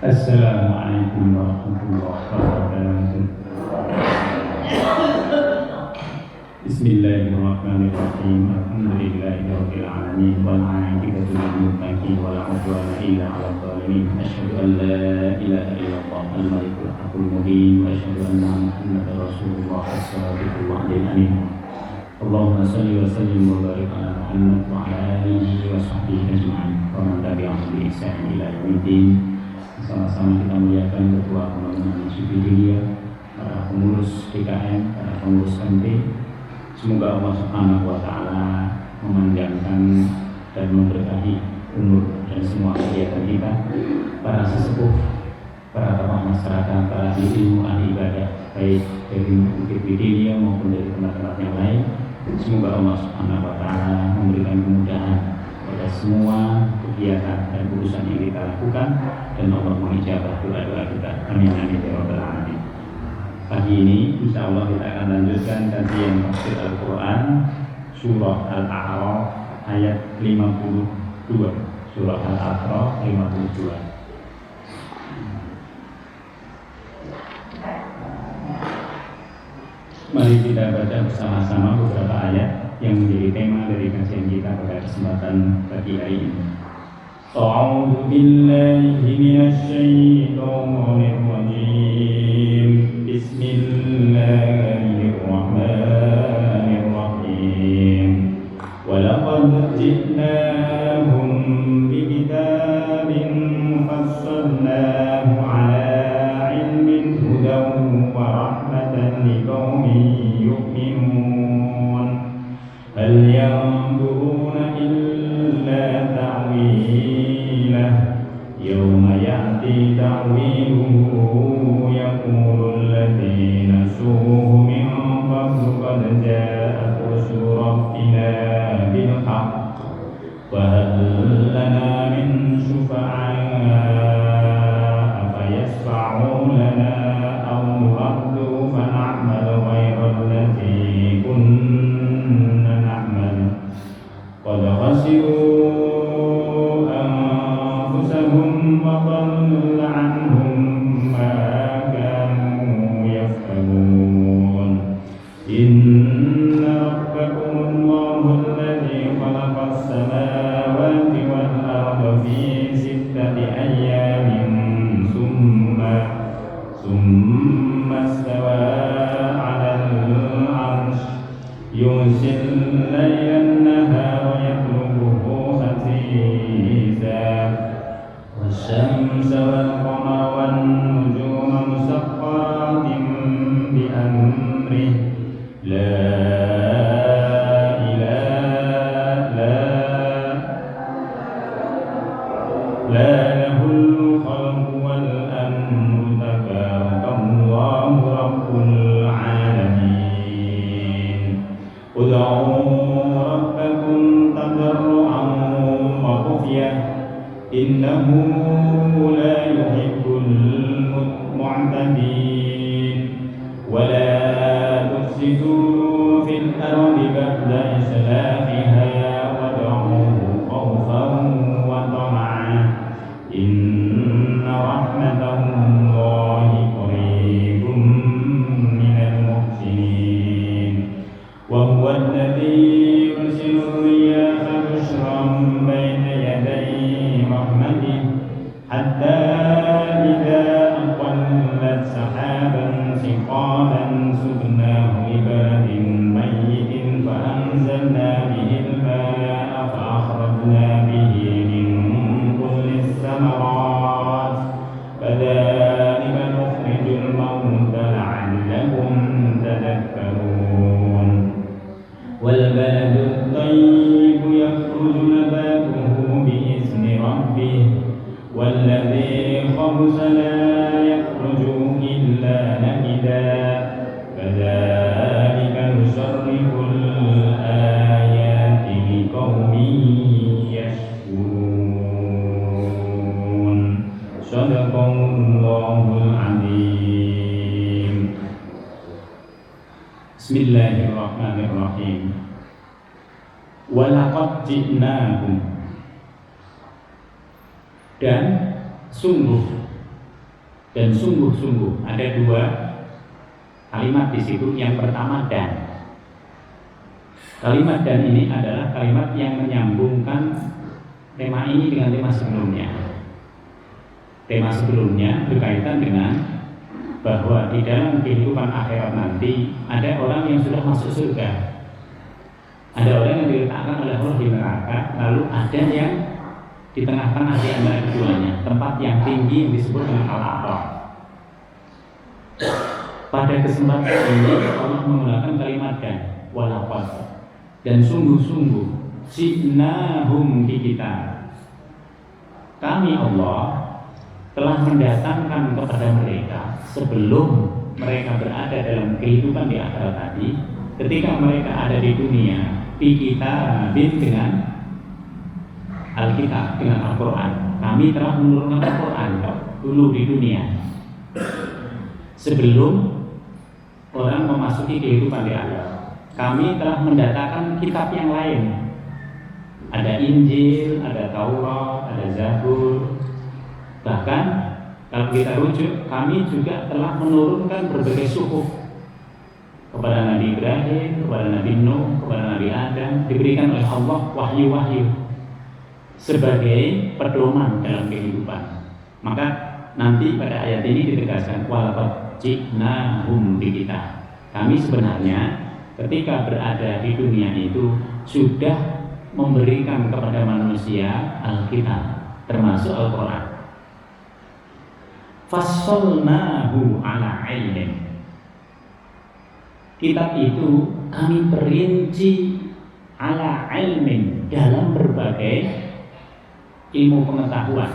Assalamualaikum warahmatullahi wabarakatuh. Bismillahirrahmanirrahim. Alhamdulillahirabbil alamin wal 'aqibatu lil muttaqin wa la 'udwana illa 'alal zalimin. Asyhadu an la ilaha illallah al-malikul haqqul mubin wa asyhadu anna Muhammadar rasulullah as-sadiqul wa'dil amin. Allahumma shalli wa sallim wa barik ala Muhammad wa ala alihi wa sahbihi ajma'in. Wa man tabi'ahum bi ihsan ila yaumiddin. Sama-sama kita muliakan Ketua Pembangunan Subidiya, para pengurus DKM, para pengurus MT. Semoga Allah Subhanahu wa Ta'ala memanjangkan dan memberkahi umur dan semua kegiatan kita, para sesepuh, para tokoh masyarakat, para ilmu ahli ibadah, baik dari Bukit Bidinia maupun dari tempat-tempat yang lain. Semoga Allah Subhanahu wa Ta'ala memberikan kemudahan pada semua kegiatan dan urusan yang kita lakukan, dan Allah mengijabah doa-doa kita. Amin amin ya rabbal alamin. Pagi ini insya Allah kita akan lanjutkan kajian tafsir Al-Quran surah Al-A'raf ayat 52. Surah Al-A'raf 52. Mari kita baca bersama-sama beberapa ayat yang menjadi tema dari kajian kita pada kesempatan pagi hari ini. A'udzu billahi minasyaitonir rajim. Bismillahirrahmanirrahim. Wa laqad ji'nahum bikitabin mufassalnahu 'ala 'ilmin hudan wa rahmatan liqaumin yu'minun. Hal yanzuruna illa ta'wilah yawma ya'ti ta'wiluhu yaqulu alladhina suhu min qablu qad ja'at rusulu rabbina bil haqq wa hal lana min syufa'a fayashfa'u lana aw nuraddu fa na'mal ghayra alladhi kunna na'mal qad khasiru anfusahum wa dhalla 'anhum ma kanu yaf'alun. Inna rabbakumullahu alladhi khalaqas samawati wal arda fi sittati ayyamin thumma istawa 'alal 'arsy yughshil layla an-nahara yatlubuhu hasisa wasyamsa wal qamara wan nujuma musakhkharatin bi amrihi la lahul khalqu wal amru tabarakallahu rabbul alamin. Ud'u rabbakum tadarru'an wa khufyah innahu la yuhibbul mu'tadin wa la tufsidu fil ardi ba'da islahiha wad'uhu khawfan wa tama'an inna rahmatallahi qaribun minal muhsinin. Wa huwa alladhi yursilu riyaha bushran bayna yaday rahmatihi hatta idza aqallat sahaban thiqalan suqnahu li baladin mayyitin fa anzalna bihi al-maa'a fa akhrajna bihi min kulli الثمرات كذلك نخرج الموتى لعلكم تذكرون. والبلد الطيب يخرج نباته بإذن ربه والذي خبث لا يخرج إلا نكدا كذلك نصرف الآيات لقوم يشكرون. Sadaqallahul azim. Bismillahirrahmanirrahim. Wa laqad ji'nahum, dan sungguh dan sungguh-sungguh. Ada dua kalimat di situ. Yang pertama dan. Kalimat dan ini adalah kalimat yang menyambungkan tema ini dengan tema sebelumnya. Tema sebelumnya berkaitan dengan bahwa di dalam kehidupan akhirat nanti ada orang yang sudah masuk surga, ada orang yang diletakkan oleh Allah di neraka, lalu ada yang di tengah-tengah di antara keduanya, tempat yang tinggi yang disebut dengan Al-A'la. Pada kesempatan ini Allah menggunakan kalimat dan, walaqad, dan sungguh-sungguh, ji'nahum di kita. Kami Allah telah mendatangkan kepada mereka sebelum mereka berada dalam kehidupan di akhirat tadi, ketika mereka ada di dunia, di kita dengan Alkitab, dengan Al-Quran. Kami telah menurunkan Al-Quran dulu di dunia sebelum orang memasuki kehidupan di akhirat. Kami telah mendatangkan kitab yang lain. Ada Injil, ada Taurat, ada Zabur. Bahkan kalau kita rujuk, kami juga telah menurunkan berbagai suhuf kepada Nabi Ibrahim, kepada Nabi Nuh, kepada Nabi Adam, diberikan oleh Allah wahyu-wahyu sebagai pedoman dalam kehidupan. Maka nanti pada ayat ini ditegaskan walaqad ji'nahum bi kita. Kami sebenarnya ketika berada di dunia itu sudah memberikan kepada manusia Alkitab, termasuk Al-Quran. Fassalnahu ala ilmin. Kitab itu kami perinci ala ilmin, dalam berbagai ilmu pengetahuan.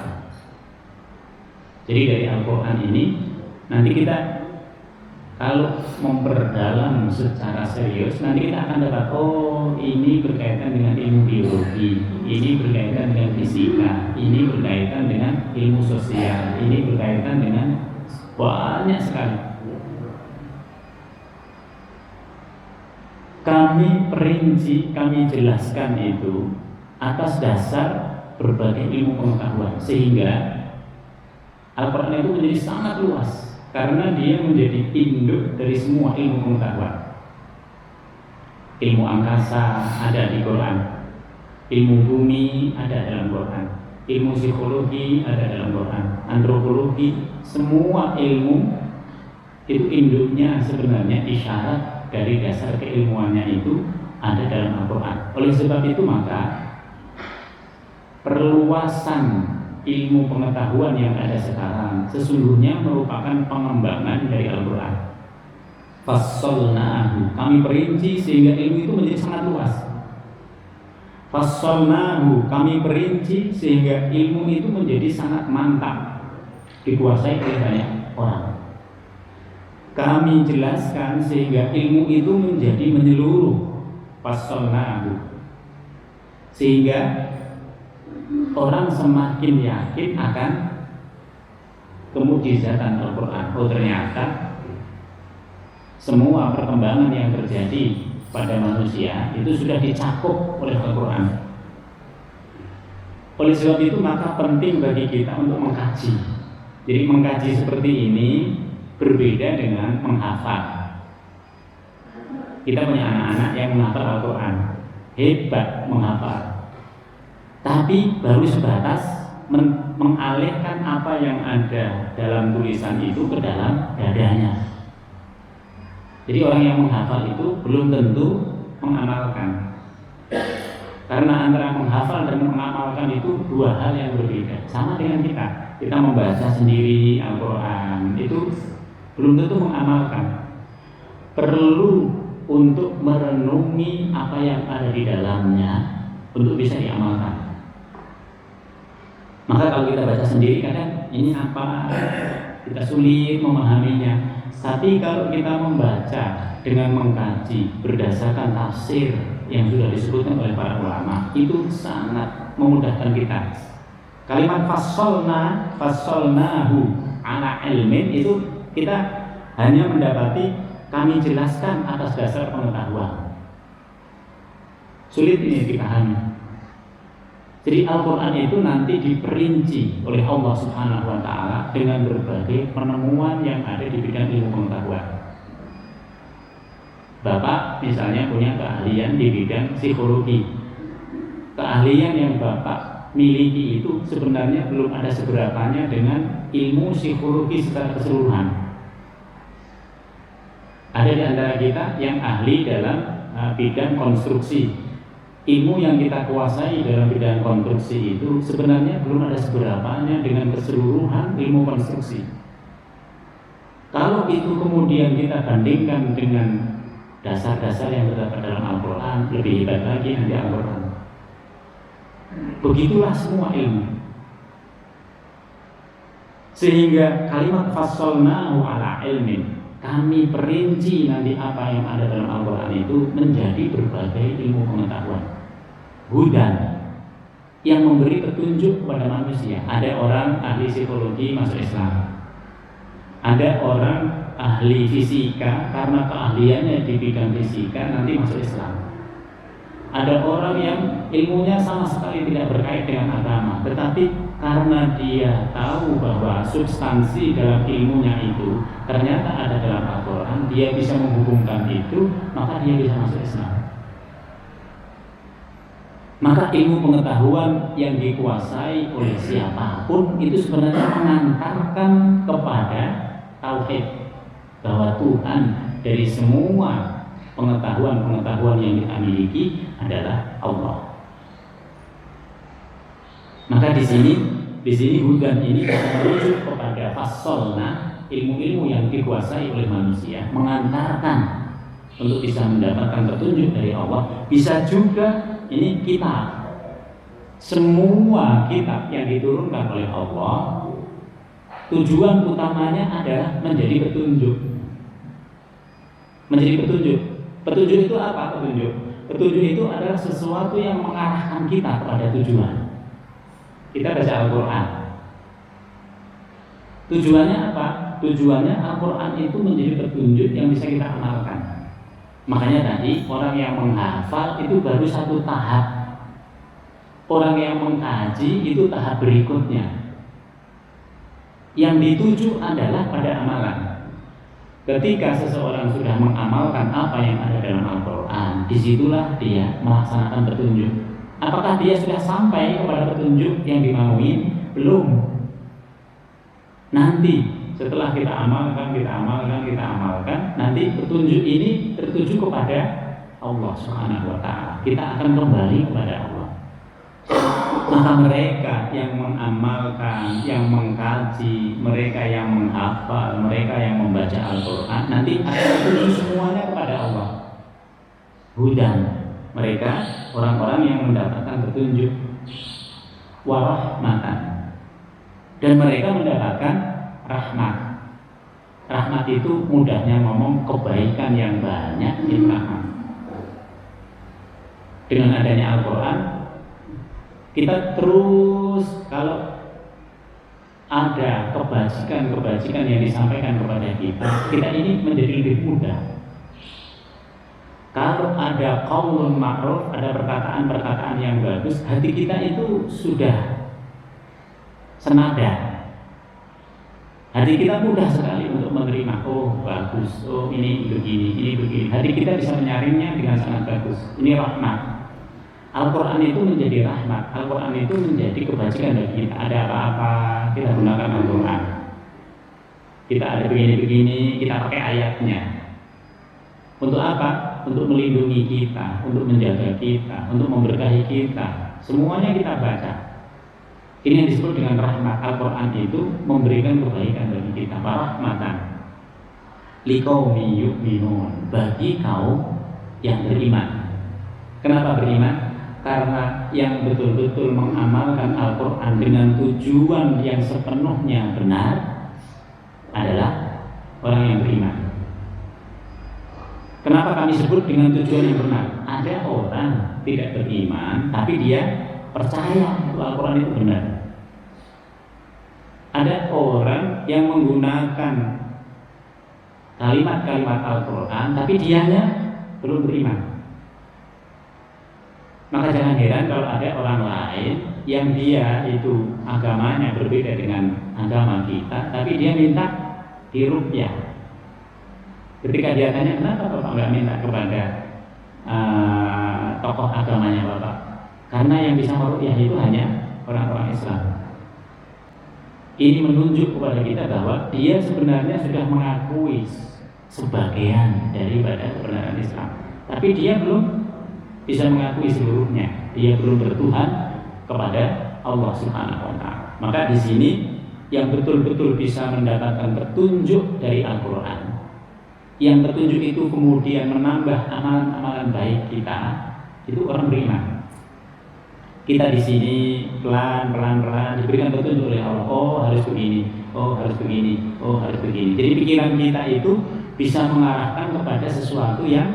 Jadi dari Al-Quran ini nanti kita kalau memperdalam secara serius, nanti kita akan dapat, oh ini berkaitan dengan ilmu biologi, ini berkaitan dengan fisika, ini berkaitan dengan ilmu sosial, ini berkaitan dengan banyak sekali. Kami perinci, kami jelaskan itu atas dasar berbagai ilmu pengetahuan, sehingga Al-Quran itu menjadi sangat luas karena dia menjadi induk dari semua ilmu pengetahuan. Ilmu angkasa ada di Quran, ilmu bumi ada dalam Quran, ilmu psikologi ada dalam Quran, antropologi, semua ilmu itu induknya sebenarnya isyarat dari dasar keilmuannya itu ada dalam Al-Quran. Oleh sebab itu maka perluasan ilmu pengetahuan yang ada sekarang sesungguhnya merupakan pengembangan dari Al-Quran. Fassalnahu, kami perinci sehingga ilmu itu menjadi sangat luas. Fassalnahu, kami perinci sehingga ilmu itu menjadi sangat mantap, dikuasai oleh banyak orang. Kami jelaskan sehingga ilmu itu menjadi menyeluruh. Fassalnahu, sehingga orang semakin yakin akan kemukjizatan Al-Quran. Oh ternyata semua perkembangan yang terjadi pada manusia itu sudah dicakup oleh Al-Quran. Oleh sebab itu maka penting bagi kita untuk mengkaji. Jadi mengkaji seperti ini berbeda dengan menghafal. Kita punya anak-anak yang menghafal Al-Quran, hebat menghafal, tapi baru sebatas mengalihkan apa yang ada dalam tulisan itu ke dalam dadanya. Jadi orang yang menghafal itu belum tentu mengamalkan. Karena antara menghafal dan mengamalkan itu dua hal yang berbeda. Sama dengan kita membaca sendiri Al-Quran itu belum tentu mengamalkan. Perlu untuk merenungi apa yang ada di dalamnya untuk bisa diamalkan. Maka kalau kita baca sendiri kadang ini apa, kita sulit memahaminya. Tapi kalau kita membaca dengan mengkaji berdasarkan tafsir yang sudah disebutkan oleh para ulama, itu sangat memudahkan kita. Kalimat fassalnahu ala ilmin itu kita hanya mendapati kami jelaskan atas dasar pengetahuan. Sulit ini dipahami. Jadi Al-Quran itu nanti diperinci oleh Allah Subhanahu wa Ta'ala dengan berbagai penemuan yang ada di bidang ilmu pengetahuan. Bapak misalnya punya keahlian di bidang psikologi. Keahlian yang Bapak miliki itu sebenarnya belum ada seberapanya dengan ilmu psikologi secara keseluruhan. Ada di antara kita yang ahli dalam bidang konstruksi. Ilmu yang kita kuasai dalam bidang konstruksi itu sebenarnya belum ada seberapanya dengan keseluruhan ilmu konstruksi. Kalau itu kemudian kita bandingkan dengan dasar-dasar yang terdapat dalam Al-Quran, lebih hebat lagi nanti Al-Quran. Begitulah semua ilmu. Sehingga kalimat fassalnahu ala ilmin, kami perinci nanti apa yang ada dalam Al-Quran itu menjadi berbagai ilmu pengetahuan. Hudan yang memberi petunjuk kepada manusia. Ada orang ahli psikologi masuk Islam. Ada orang ahli fisika karena keahliannya di bidang fisika nanti masuk Islam. Ada orang yang ilmunya sama sekali tidak berkait dengan agama, tetapi karena dia tahu bahwa substansi dalam ilmunya itu ternyata ada dalam Al-Quran, dia bisa menghubungkan itu, maka dia bisa masuk Islam. Maka ilmu pengetahuan yang dikuasai oleh siapapun itu sebenarnya mengantarkan kepada tauhid, bahwa Tuhan dari semua pengetahuan-pengetahuan yang kita miliki adalah Allah. Maka di sini hudan ini merujuk kepada fasolna, ilmu-ilmu yang dikuasai oleh manusia, mengantarkan untuk bisa mendapatkan petunjuk dari Allah. Bisa juga ini kitab, semua kitab yang diturunkan oleh Allah, tujuan utamanya adalah menjadi petunjuk. Menjadi petunjuk. Petunjuk itu apa? Petunjuk itu adalah sesuatu yang mengarahkan kita kepada tujuan. Kita baca Al-Quran. Tujuannya apa? Tujuannya Al-Quran itu menjadi petunjuk yang bisa kita amalkan. Makanya tadi orang yang menghafal itu baru satu tahap. Orang yang mengkaji itu tahap berikutnya. Yang dituju adalah pada amalan. Ketika seseorang sudah mengamalkan apa yang ada dalam Al-Quran, disitulah dia melaksanakan petunjuk. Apakah dia sudah sampai kepada petunjuk yang dimaui? Belum. Nanti setelah kita amalkan, nanti petunjuk ini tertuju kepada Allah Subhanahu wa Ta'ala. Kita akan kembali kepada Allah. Maka mereka yang mengamalkan, yang mengkaji, mereka yang menghafal, mereka yang membaca Al-Quran, nanti akan tertuju semuanya kepada Allah. Hudan, mereka orang-orang yang mendapatkan petunjuk, warahmatan, dan mereka mendapatkan rahmat. Rahmat itu mudahnya ngomong kebaikan yang banyak, itu rahmat. Dengan adanya Al-Quran, kita terus kalau ada kebajikan yang disampaikan kepada kita ini menjadi lebih mudah. Kalau ada qaulun ma'ruf, ada perkataan-perkataan yang bagus, hati kita itu sudah senada. Hati kita mudah sekali untuk menerima, oh bagus, oh ini begini. Hati kita bisa menyaringnya dengan sangat bagus. Ini rahmat. Al-Quran itu menjadi rahmat. Al-Quran itu menjadi kebajikan bagi kita. Ada apa-apa, kita gunakan Al-Quran. Kita ada begini, kita pakai ayatnya. Untuk apa? Untuk melindungi kita, untuk menjaga kita, untuk memberkahi kita. Semuanya kita baca. Ini yang disebut dengan rahmat. Al-Quran itu memberikan kebaikan bagi kita, rahmatan liqaumi yu'minun, bagi kaum yang beriman. Kenapa beriman? Karena yang betul-betul mengamalkan Al-Quran dengan tujuan yang sepenuhnya benar adalah orang yang beriman. Kenapa kami sebut dengan tujuan yang benar? Ada orang tidak beriman, tapi dia percaya bahwa Al-Quran itu benar. Ada orang yang menggunakan kalimat-kalimat Al-Quran, tapi dianya belum beriman. Maka jangan heran kalau ada orang lain yang dia itu agamanya berbeda dengan agama kita, tapi dia minta diruqyah. Ketika dia tanya, kenapa Bapak nggak minta kepada tokoh agamanya Bapak? Karena yang bisa meruqyah itu hanya orang-orang Islam. Ini menunjuk kepada kita bahwa dia sebenarnya sudah mengakui sebagian daripada kebenaran Islam, tapi dia belum bisa mengakui seluruhnya. Dia belum bertuhan kepada Allah Subhanahu wa Ta'ala. Maka di sini yang betul-betul bisa mendapatkan petunjuk dari Al-Quran, yang petunjuk itu kemudian menambah amalan-amalan baik kita, itu orang beriman. Kita di sini pelan-pelan diberikan petunjuk oleh Allah. Oh harus begini, oh harus begini, oh harus begini. Jadi pikiran kita itu bisa mengarahkan kepada sesuatu yang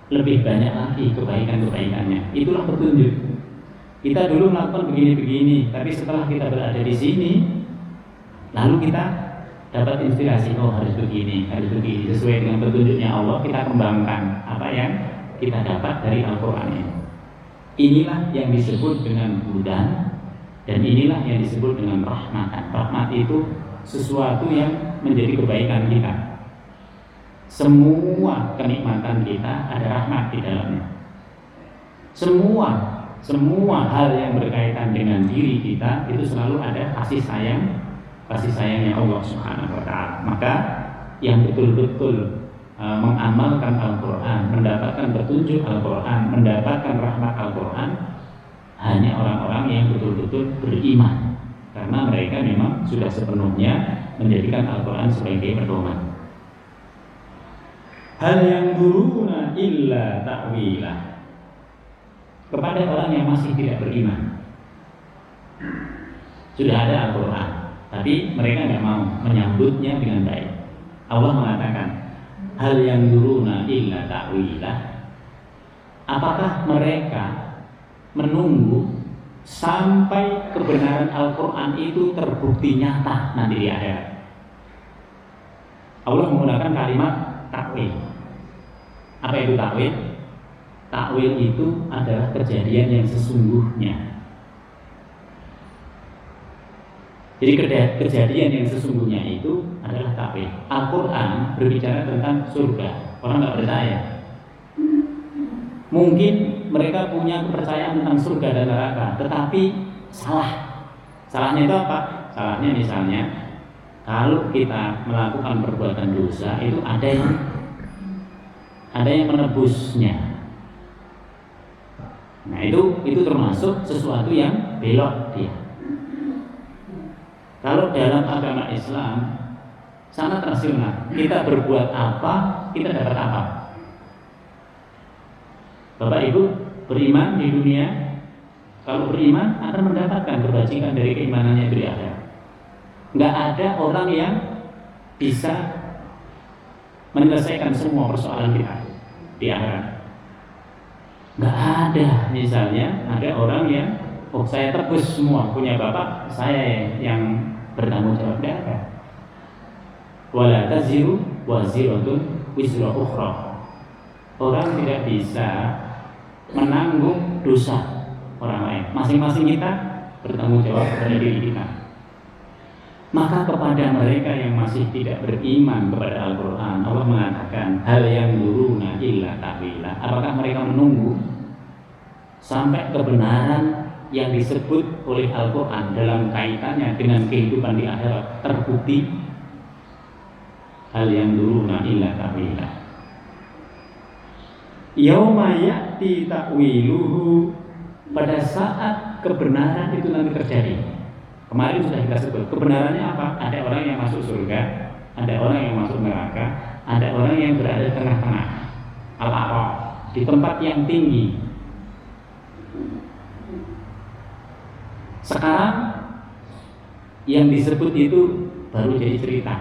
lebih banyak lagi kebaikan-kebaikannya. Itulah petunjuk. Kita dulu melakukan begini-begini, tapi setelah kita berada di sini, lalu kita dapat inspirasi. Oh harus begini, sesuai dengan petunjuknya Allah. Kita kembangkan apa yang kita dapat dari Al-Quran ini. Inilah yang disebut dengan hudan, dan inilah yang disebut dengan rahmatan. Rahmat itu sesuatu yang menjadi kebaikan kita. Semua kenikmatan kita ada rahmat di dalamnya. Semua hal yang berkaitan dengan diri kita itu selalu ada kasih sayangnya Allah Subhanahu wa Ta'ala. Maka yang betul-betul mengamalkan Al-Quran, mendapatkan petunjuk Al-Quran, mendapatkan rahmat Al-Quran, hanya orang-orang yang betul-betul beriman, karena mereka memang sudah sepenuhnya menjadikan Al-Quran sebagai pedoman. Hal yang duruna illa ta'wilah, kepada orang yang masih tidak beriman. Sudah ada Al-Quran, tapi mereka tidak mau menyambutnya dengan baik. Allah mengatakan, hal yang duruna illa ta'wilah, apakah mereka menunggu sampai kebenaran Al-Quran itu terbukti nyata nanti di akhirat? Allah menggunakan kalimat takwil. Apa itu takwil? Takwil itu adalah kejadian yang sesungguhnya. Jadi kejadian yang sesungguhnya itu adalah takwil. Al-Quran berbicara tentang surga. Orang nggak percaya. Mungkin mereka punya kepercayaan tentang surga dan neraka, tetapi salah. Salahnya itu apa? Salahnya misalnya, kalau kita melakukan perbuatan dosa itu ada yang menebusnya. Nah itu termasuk sesuatu yang belok dia. Kalau dalam agama Islam sangat rasional, kita berbuat apa, kita dapat apa. Bapak Ibu beriman di dunia, kalau beriman akan mendapatkan kebajikan dari keimanannya di akhirat. Nggak ada orang yang bisa menyelesaikan semua persoalan kita di akhirat. Nggak ada. Misalnya ada orang yang saya tebus semua, punya bapak saya yang bertanggung jawab. Nggak ada. Wala taziru waziratun wizra ukhra. Orang tidak bisa menanggung dosa orang lain. Masing-masing kita bertanggung jawab pada diri kita. Maka kepada mereka yang masih tidak beriman kepada Al-Quran, Allah mengatakan hal yang duruna illa ta'wilah. Apakah mereka menunggu sampai kebenaran yang disebut oleh Al-Quran dalam kaitannya dengan kehidupan di akhirat terbukti? Hal yang duruna illa ta'wilah. Yauma ya'ti ta'wiluhu, pada saat kebenaran itu nanti terjadi. Kemarin sudah kita sebut, kebenarannya apa? Ada orang yang masuk surga, ada orang yang masuk neraka, ada orang yang berada di tengah-tengah, al-a'raf, di tempat yang tinggi. Sekarang yang disebut itu baru jadi cerita.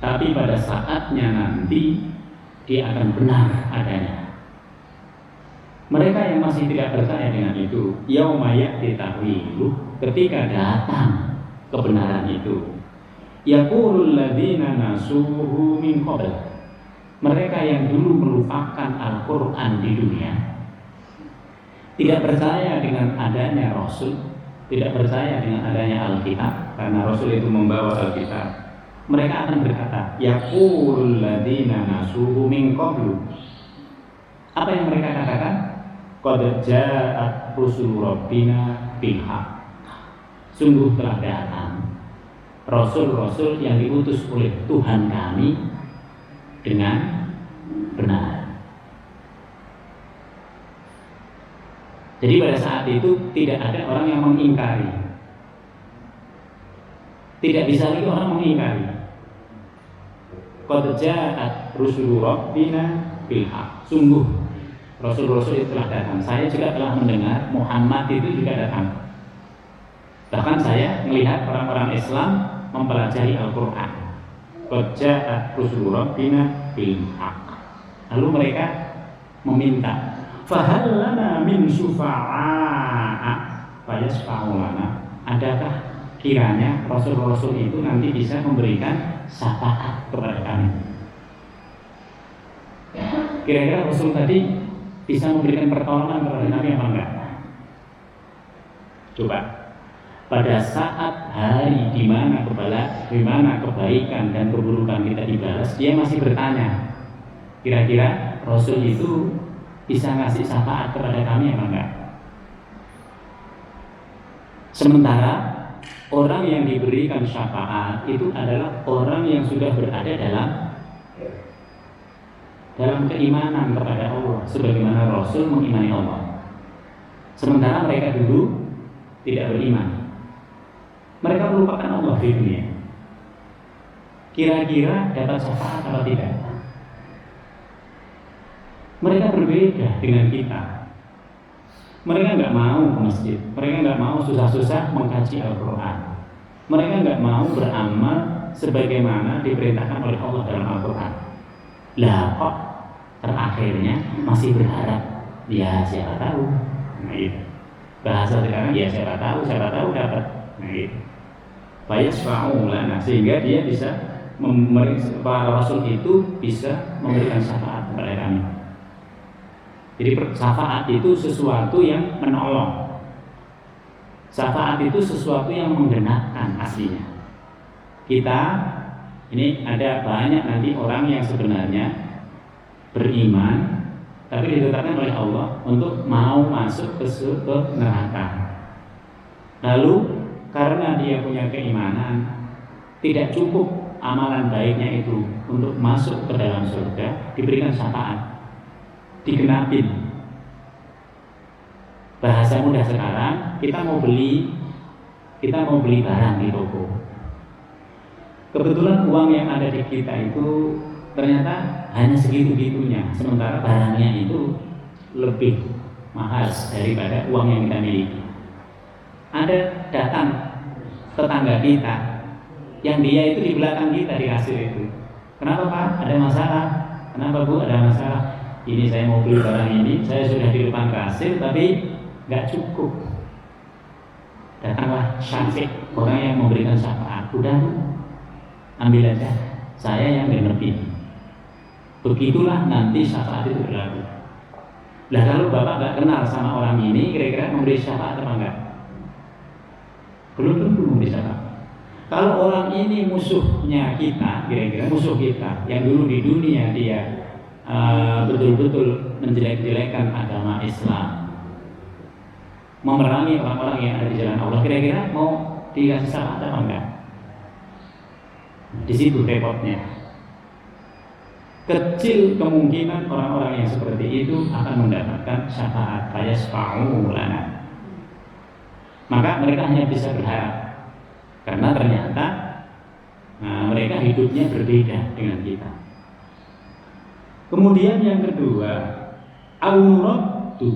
Tapi pada saatnya nanti dia akan benar adanya. Mereka yang masih tidak percaya dengan itu, yauma ya'ti ta'wiluh, ketika datang kebenaran itu, yaqulul ladzina nasuhu min qabl, Mereka yang dulu melupakan Al-Quran di dunia, tidak percaya dengan adanya Rasul, tidak percaya dengan adanya Alkitab, karena Rasul itu membawa Alkitab. Mereka akan berkata, yaqulul ladzina nasuhu min qablu. Apa yang mereka katakan? Qad ja'at rusul rabbina bil haqq. Sungguh telah datang rasul-rasul yang diutus oleh Tuhan kami dengan benar. Jadi pada saat itu tidak ada orang yang mengingkari. Tidak bisa lagi orang mengingkari. Qad ja'at rusul rabbina bil haqq. Sungguh rasul-rasul itu telah datang. Saya juga telah mendengar Muhammad itu juga datang. Bahkan saya melihat orang-orang Islam mempelajari Al-Quran. Qad ja'at rusul rabbina bil haqq. Lalu mereka meminta, fahal lana min syufa'a fayasfa'u lana. Adakah kiranya rasul-rasul itu nanti bisa memberikan syafaat kepada kami? Kira-kira rasul tadi bisa memberikan pertolongan kepada kami apa enggak? Coba, pada saat hari di mana kebaikan dan keburukan kita dibalas, dia masih bertanya, kira-kira Rasul itu bisa ngasih syafaat kepada kami apa enggak? Sementara orang yang diberikan syafaat itu adalah orang yang sudah berada dalam keimanan kepada Allah, sebagaimana Rasul mengimani Allah. Sementara mereka dulu tidak beriman. Mereka melupakan Allah di dunia. Kira-kira dapat syafaat atau tidak? Mereka berbeda dengan kita. Mereka nggak mau ke masjid. Mereka nggak mau susah-susah mengkaji Al-Quran. Mereka nggak mau beramal sebagaimana diperintahkan oleh Allah dalam Al-Quran. Lah kok terakhirnya masih berharap? Ya siapa tahu. Nah, gitu. Bahasa sekarang ya siapa tahu dapat. Nah, gitu. Fayasfa'u lana, sehingga dia bisa para rasul itu bisa memberikan syafaat kepada kami. Jadi syafaat itu sesuatu yang menolong. Syafaat itu sesuatu yang menggenapkan aslinya. Kita ini ada banyak nanti orang yang sebenarnya beriman tapi ditetapkan oleh Allah untuk mau masuk ke neraka. Lalu karena dia punya keimanan, tidak cukup amalan baiknya itu untuk masuk ke dalam surga, diberikan syafaat, digenapin. Bahasa mudah sekarang, kita mau beli barang di toko. Kebetulan uang yang ada di kita itu ternyata hanya segitu-gitunya, sementara barangnya itu lebih mahal daripada uang yang kita miliki. Ada datang tetangga kita yang dia itu di belakang kita di kasir itu. Kenapa Pak? Ada masalah? Kenapa Bu? Ada masalah? Ini saya mau beli barang ini, saya sudah di depan kasir tapi nggak cukup. Datanglah Syafiq, orang yang memberikan syafaat. Udah, ambil aja. Saya yang genepin. Begitulah nanti syafaat itu berlaku. Lah kalau Bapak nggak kenal sama orang ini, kira-kira memberi syafaat apa enggak? Belum tentu memberi syafaat. Kalau orang ini musuhnya kita, kira-kira musuh kita, yang dulu di dunia dia betul-betul menjelek-jelekan agama Islam, memerangi orang-orang yang ada di jalan Allah, kira-kira mau dikasih syafaat apa enggak? Di situ repotnya. Kecil kemungkinan orang-orang yang seperti itu akan mendapatkan syafaat fayasfa'u lana. Maka mereka hanya bisa berharap, karena ternyata mereka hidupnya berbeda dengan kita. Kemudian yang kedua, au-nuraddu.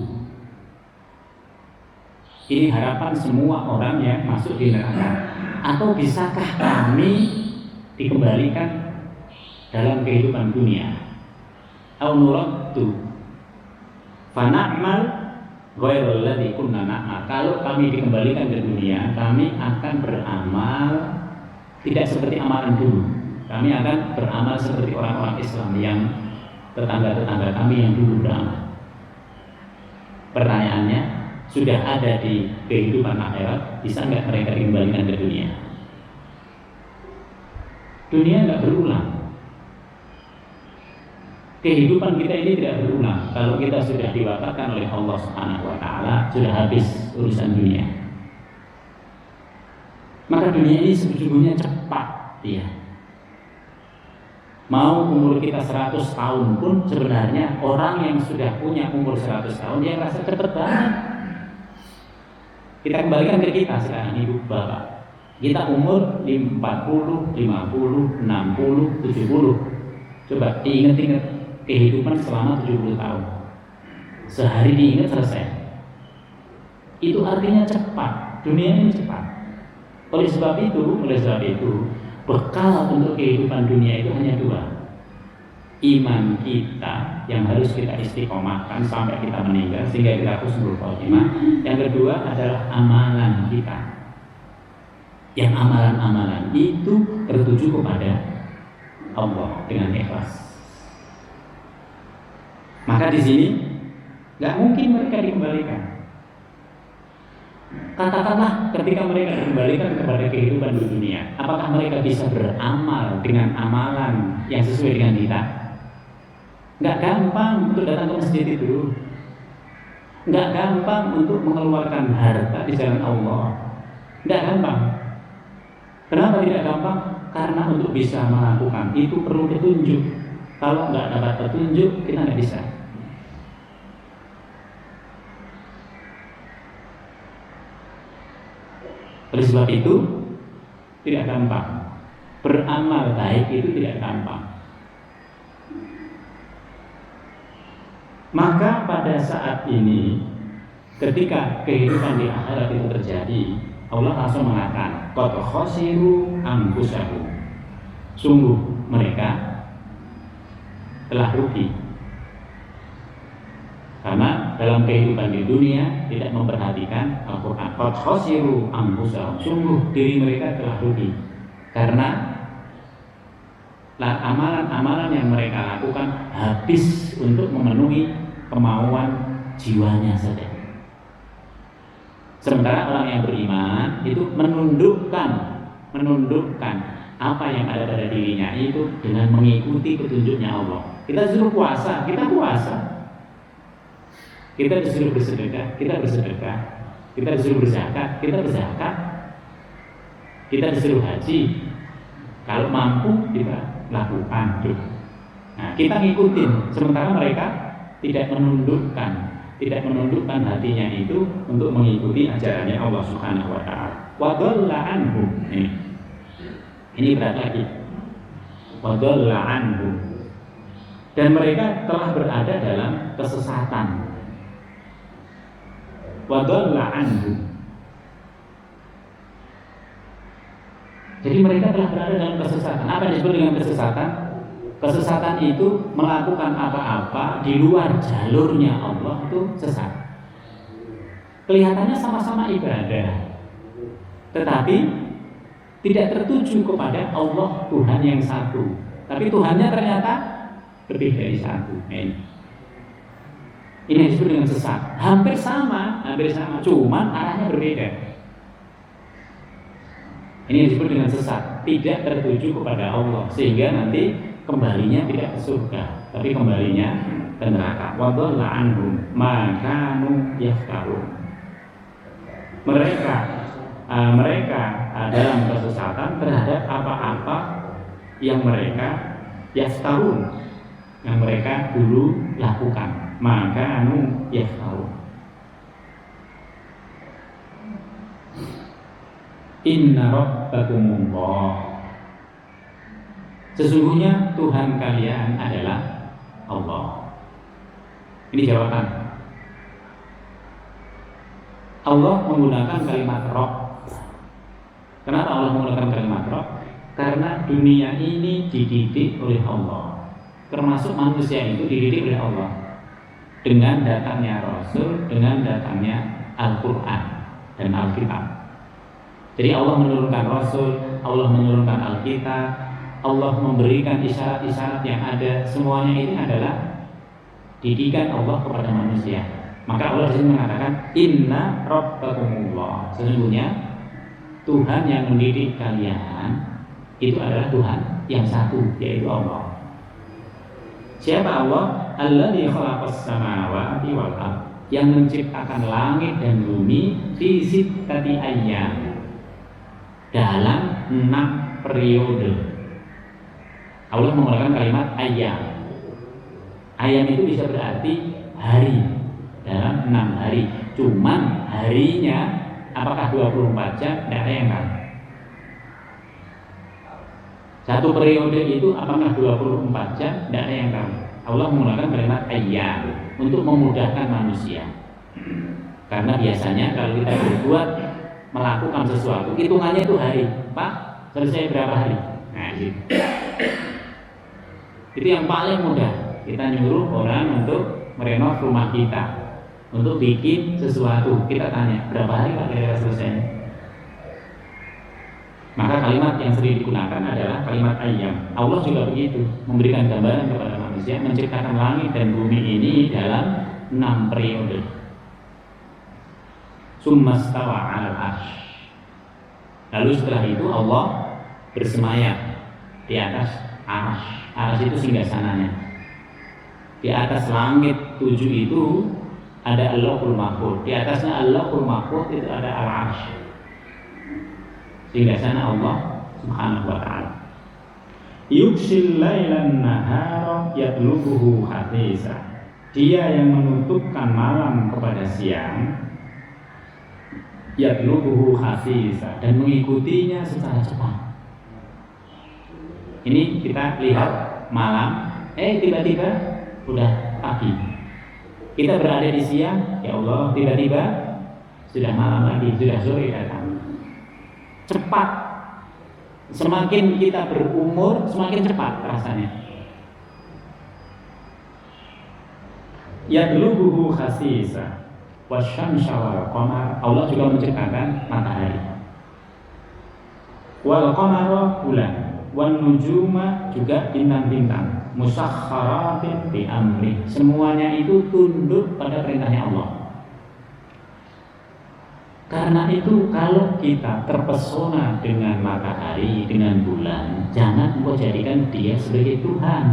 Ini harapan semua orang yang masuk di neraka. Atau bisakah kami dikembalikan dalam kehidupan dunia? Au-nuraddu fana'mal ghairal ladzi kunna na'mal. Kalau kami dikembalikan ke dunia, kami akan beramal tidak seperti amalan dulu. Kami akan beramal seperti orang-orang Islam yang tetangga-tetangga kami yang dulu beramal. Pertanyaannya, sudah ada di kehidupan akhirat, bisa nggak mereka dikembalikan ke dunia? Dunia nggak berulang. Kehidupan kita ini tidak berulang. Kalau kita sudah diwafatkan oleh Allah Subhanahu wa Ta'ala, sudah habis urusan dunia. Maka dunia ini sesungguhnya cepat, ya. Mau umur kita 100 tahun pun sebenarnya orang yang sudah punya umur 100 tahun dia merasa cepat banget. Kita kembalikan ke kita sekarang, ibu bapak. Kita umur 40, 50, 60, 70. Coba diingat-ingat kehidupan selama 70 tahun. Sehari diingat selesai. Itu artinya cepat. Dunia ini cepat. Oleh sebab itu, bekal untuk kehidupan dunia itu hanya dua. Iman kita yang harus kita istiqomahkan sampai kita meninggal sehingga kita husnul khotimah. Yang kedua adalah amalan kita. Yang amalan-amalan itu tertuju kepada Allah dengan ikhlas. Maka di sini nggak mungkin mereka dikembalikan. Katakanlah ketika mereka dikembalikan kepada kehidupan di dunia, apakah mereka bisa beramal dengan amalan yang sesuai dengan kita? Nggak gampang untuk datang ke masjid itu. Nggak gampang untuk mengeluarkan harta di jalan Allah. Nggak gampang. Kenapa tidak gampang? Karena untuk bisa melakukan itu perlu petunjuk. Kalau nggak dapat petunjuk, kita nggak bisa. Oleh sebab itu, tidak gampang. Beramal baik itu tidak gampang. Maka pada saat ini, ketika kehidupan di akhirat itu terjadi, Allah langsung mengatakan, qad khasiru anfusahum. Sungguh mereka telah rugi. Karena dalam kehidupan di dunia tidak memperhatikan Al-Quran. Qad khasiru anfusahum. Sungguh diri mereka telah rugi. Karena amalan-amalan yang mereka lakukan habis untuk memenuhi kemauan jiwanya saja. Sementara orang yang beriman itu menundukkan apa yang ada pada dirinya itu dengan mengikuti petunjuknya Allah. Kita disuruh puasa, kita puasa. Kita disuruh bersedekah, kita bersedekah. Kita disuruh berzakat, kita berzakat. Kita disuruh haji. Kalau mampu kita lakukan. Nah, kita ngikutin. Sementara mereka tidak menundukkan hatinya itu untuk mengikuti ajarannya Allah Subhanahu wa Ta'ala. Wa dhalla anhum. Ini berat lagi. Wa dhalla anhum. Dan mereka telah berada dalam kesesatan. Wa dhalla anhum. Jadi mereka telah berada dalam kesesatan. Apa yang disebut dengan kesesatan? Kesesatan itu melakukan apa-apa di luar jalurnya Allah itu sesat. Kelihatannya sama-sama ibadah, tetapi tidak tertuju kepada Allah Tuhan yang satu. Tapi Tuhannya ternyata lebih dari satu. Ini disebut dengan sesat. Hampir sama, cuman arahnya berbeda. Ini disebut dengan sesat, tidak tertuju kepada Allah, sehingga nanti kembalinya tidak ke surga, tapi kembalinya ke neraka. Wa dhalla anhum ma kanu yaftarun. Mereka dalam kesesatan terhadap apa-apa yang mereka yaftarun, yang mereka dulu lakukan. Ma kanu yaftarun. Inna rabbakumullah. Sesungguhnya Tuhan kalian adalah Allah. Ini jawaban. Allah menggunakan kalimat Rabb. Kenapa Allah menggunakan kalimat Rabb? Karena dunia ini dididik oleh Allah. Termasuk manusia itu dididik oleh Allah. Dengan datangnya Rasul, dengan datangnya Al-Quran dan Alkitab. Jadi Allah menurunkan Rasul, Allah menurunkan Alkitab Allah memberikan isyarat-isyarat yang ada, semuanya ini adalah didikan Allah kepada manusia. Maka Allah di sini mengatakan inna rabbakumullah, sesungguhnya Tuhan yang mendidik kalian itu adalah Tuhan yang satu, yaitu Allah. Siapa Allah? Alladzi khalaqas samawati wal ardh, yang menciptakan langit dan bumi fi sittati ayyam, dalam 6 periode. Allah menggunakan kalimat ayyam. Ayam itu bisa berarti hari, dalam 6 hari. Cuman harinya apakah 24 jam? Tidak ada yang tahu. Satu periode itu apakah 24 jam? Tidak ada yang tahu. Allah menggunakan kalimat ayyam untuk memudahkan manusia. Karena biasanya kalau kita berbuat melakukan sesuatu, hitungannya itu hari. Pak, selesai berapa hari? Nah, gitu. Itu yang paling mudah. Kita nyuruh orang untuk merenov rumah kita, untuk bikin sesuatu. Kita tanya, berapa hari Pak kira-kira selesainya? Maka kalimat yang sering digunakan adalah kalimat ayyam. Allah juga begitu, memberikan gambaran kepada manusia, menciptakan langit dan bumi ini dalam 6 periode. Summastawa 'alal 'arsy. Lalu setelah itu Allah bersemayam di atas 'arsy. 'Arsy itu singgasananya. Di atas langit 7 itu ada Allahul Mahfuz. Di atasnya Allahul Mahfuz itu ada Al-'Arsy. Singgasana Allah Subhanahu wa ta'ala. Yughshil lailan nahara yatlubuhu hafisa. Dia yang menutupkan malam kepada siang, yatlubuhu hafisa, dan mengikutinya secara cepat. Ini kita lihat malam, tiba-tiba udah pagi. Kita berada di siang, ya Allah, tiba-tiba sudah malam lagi, sudah sore datang. Cepat. Semakin kita berumur, semakin cepat rasanya. Yatlubuhu khasisa wasyamsa wal qamar. Allah juga menciptakan matahari. Wal qamara bulan, wan nujuma juga bintang-bintang. Musakhkharatin bi amri. Semuanya itu tunduk pada perintahnya Allah. Karena itu kalau kita terpesona dengan matahari, dengan bulan, jangan engkau jadikan dia sebagai Tuhan.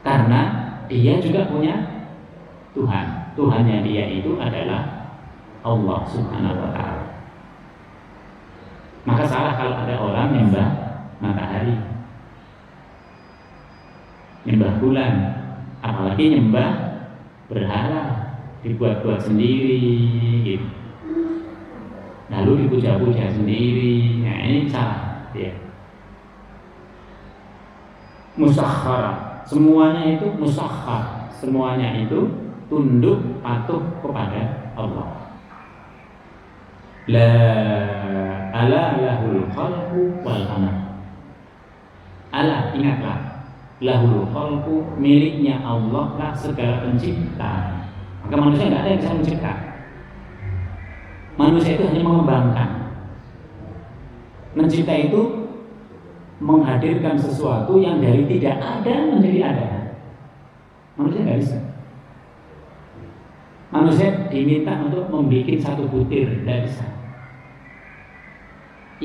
Karena dia juga punya Tuhan. Tuhannya dia itu adalah Allah Subhanahu wa ta'ala. Maka salah kalau ada orang nyembah matahari, nyembah bulan, apalagi nyembah berhala, dibuat-buat sendiri gitu. Lalu dipuja-puja sendiri. Nah, ini salah ya. Musakhkhara, semuanya itu musakhkhar, semuanya itu tunduk patuh kepada Allah. La ala lahul khalqu wal amr. Ala, ingatlah, lahul khalqu, miliknya Allah lah segala pencipta. Maka manusia tidak ada yang bisa mencipta. Manusia itu hanya mengembangkan. Mencipta itu menghadirkan sesuatu yang dari tidak ada menjadi ada. Manusia tidak bisa. Manusia diminta untuk membuat satu butir, tidak bisa.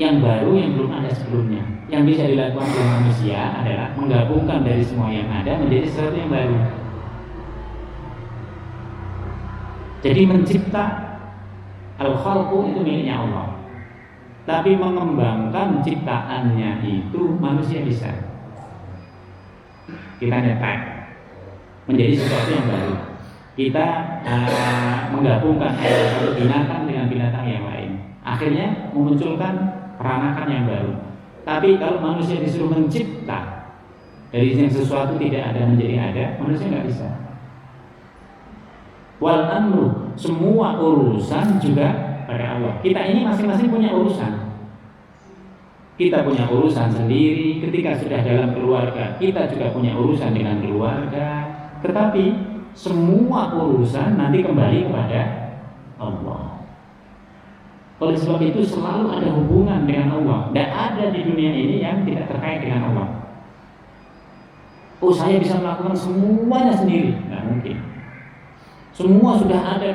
Yang baru yang belum ada sebelumnya. Yang bisa dilakukan oleh manusia adalah menggabungkan dari semua yang ada menjadi sesuatu yang baru. Jadi mencipta al-khalqu itu miliknya Allah. Tapi mengembangkan ciptaannya itu manusia bisa. Kita nyetak menjadi sesuatu yang baru. Kita menggabungkan satu binatang dengan binatang yang lain. Akhirnya memunculkan peranakan yang baru. Tapi kalau manusia disuruh mencipta dari yang sesuatu tidak ada menjadi ada, manusia nggak bisa. Wal amru, semua urusan juga pada Allah. Kita ini masing-masing punya urusan. Kita punya urusan sendiri. Ketika sudah dalam keluarga, kita juga punya urusan dengan keluarga. Tetapi semua urusan nanti kembali kepada Allah. Oleh sebab itu selalu ada hubungan dengan Allah. Tidak ada di dunia ini yang tidak terkait dengan Allah. Oh, saya bisa melakukan semuanya sendiri? Tidak mungkin. Semua sudah ada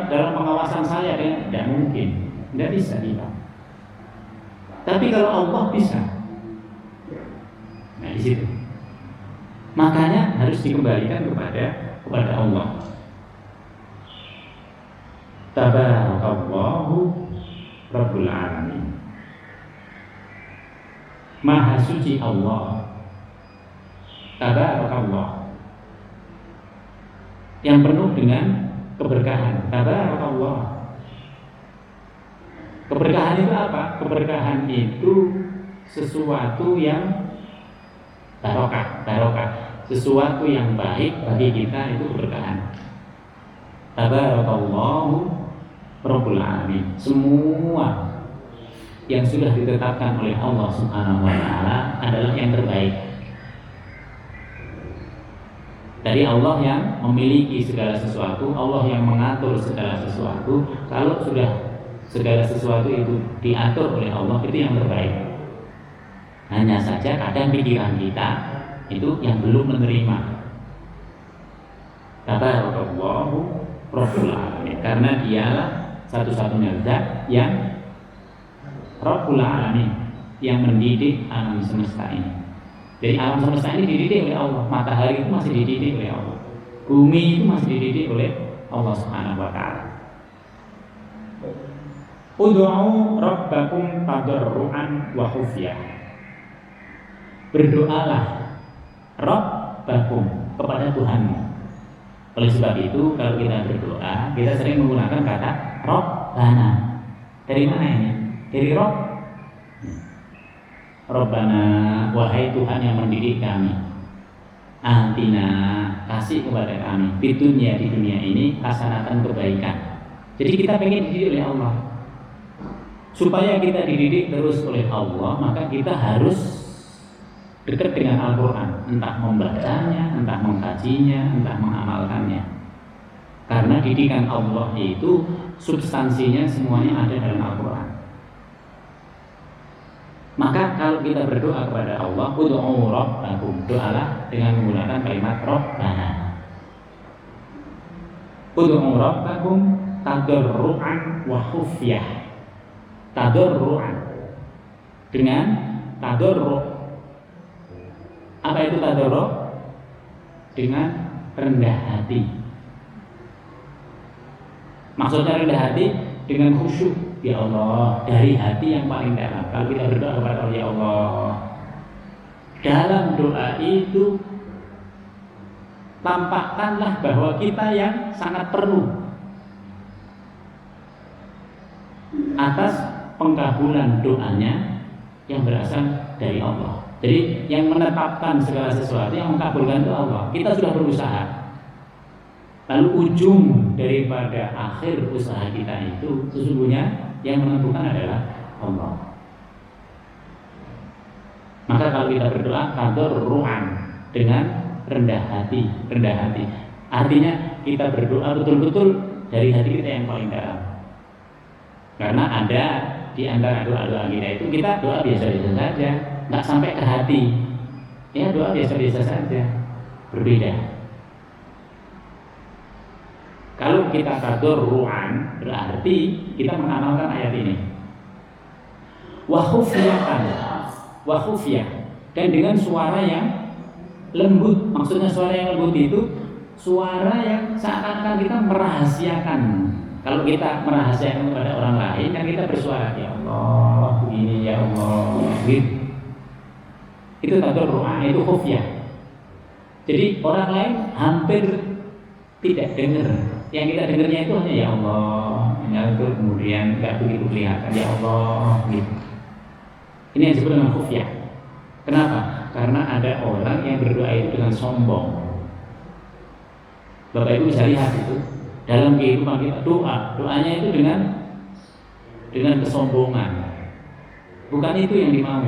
dalam pengawasan saya, tidak mungkin. Tidak bisa kita. Tapi kalau Allah bisa. Nah, di situ. Makanya harus dikembalikan kepada Allah. Tabarakallahu Rabbul Alamin. Maha suci Allah. Tabarakallah, yang penuh dengan keberkahan. Tabarakallah. Keberkahan itu apa? Keberkahan itu sesuatu yang barokah. Sesuatu yang baik bagi kita itu keberkahan. Tabarakallahu Rabbul Alamin. Semua yang sudah ditetapkan oleh Allah Subhanahu wa taala adalah yang terbaik. Dari Allah yang memiliki segala sesuatu, Allah yang mengatur segala sesuatu. Kalau sudah segala sesuatu itu diatur oleh Allah, itu yang terbaik. Hanya saja kadang pikiran kita itu yang belum menerima. Tabarakallahu Rabbul Alamin. Karena dialah satu-satunya zat yang Rabbul Alamin, yang mendidik alam semesta ini. Jadi alam semesta ini dididik oleh Allah. Matahari itu masih dididik oleh Allah. Bumi itu masih dididik oleh Allah Subhanahu wa taala. Ud'u rabbakum tadarruan wa khufyah. Berdoalah rabbakum, kepada Tuhanmu. Oleh sebab itu kalau kita berdoa, kita sering menggunakan kata Rabbana. Dari mana ini? Dari Rabb. Rabbana, wahai Tuhan yang mendidik kami. Atina, kasih kepada kami. Di dunia ini hasanatan kebaikan. Jadi kita pengen dididik oleh Allah. Supaya kita dididik terus oleh Allah, maka kita harus dekat dengan Al-Quran, entah membacanya, entah mengkajinya, entah mengamalkannya. Karena didikan Allah itu substansinya semuanya ada dalam Al-Quran. Maka kalau kita berdoa kepada Allah, ud'u rabbakum, doalah dengan menggunakan kalimat Rabbana. Ud'u rabbakum tadarruan wa khufyah. Tadarruan dengan tadarru'. Apa itu tadarru'? Dengan rendah hati. Maksudnya rendah hati dengan khusyuk. Ya Allah, dari hati yang paling dalam. Kalau kita berdoa kepada Allah, ya Allah, dalam doa itu tampakkanlah bahwa kita yang sangat perlu atas pengkabulan doanya yang berasal dari Allah. Jadi yang menetapkan segala sesuatu, yang mengkabulkan itu Allah. Kita sudah berusaha. Lalu ujung daripada akhir usaha kita itu sesungguhnya yang menentukan adalah Allah. Maka kalau kita berdoa tadarruan dengan rendah hati. Artinya kita berdoa betul-betul dari hati kita yang paling dalam. Karena ada di antara doa-doa kita itu kita doa biasa-biasa saja, nggak sampai ke hati. Ya doa biasa-biasa saja, berbeda. Kalau kita tadarruan berarti kita mengamalkan ayat ini. Wa khufyah, dan dengan suara yang lembut. Maksudnya suara yang lembut itu suara yang seakan-akan kita merahasiakan. Kalau kita merahasiakan kepada orang lain, kan kita bersuara, ya Allah, begini ya Allah, gitu. Itu tadarruan, itu khufyah. Jadi orang lain hampir tidak dengar. Yang kita dengarnya itu hanya ya Allah, itu kemudian nggak begitu kelihatan ya Allah, gitu. Ini yang disebut dengan khufyah. Kenapa? Karena ada orang yang berdoa itu dengan sombong. Bapak Ibu bisa lihat itu dalam kehidupan kita, doanya itu dengan kesombongan. Bukan itu yang dimau.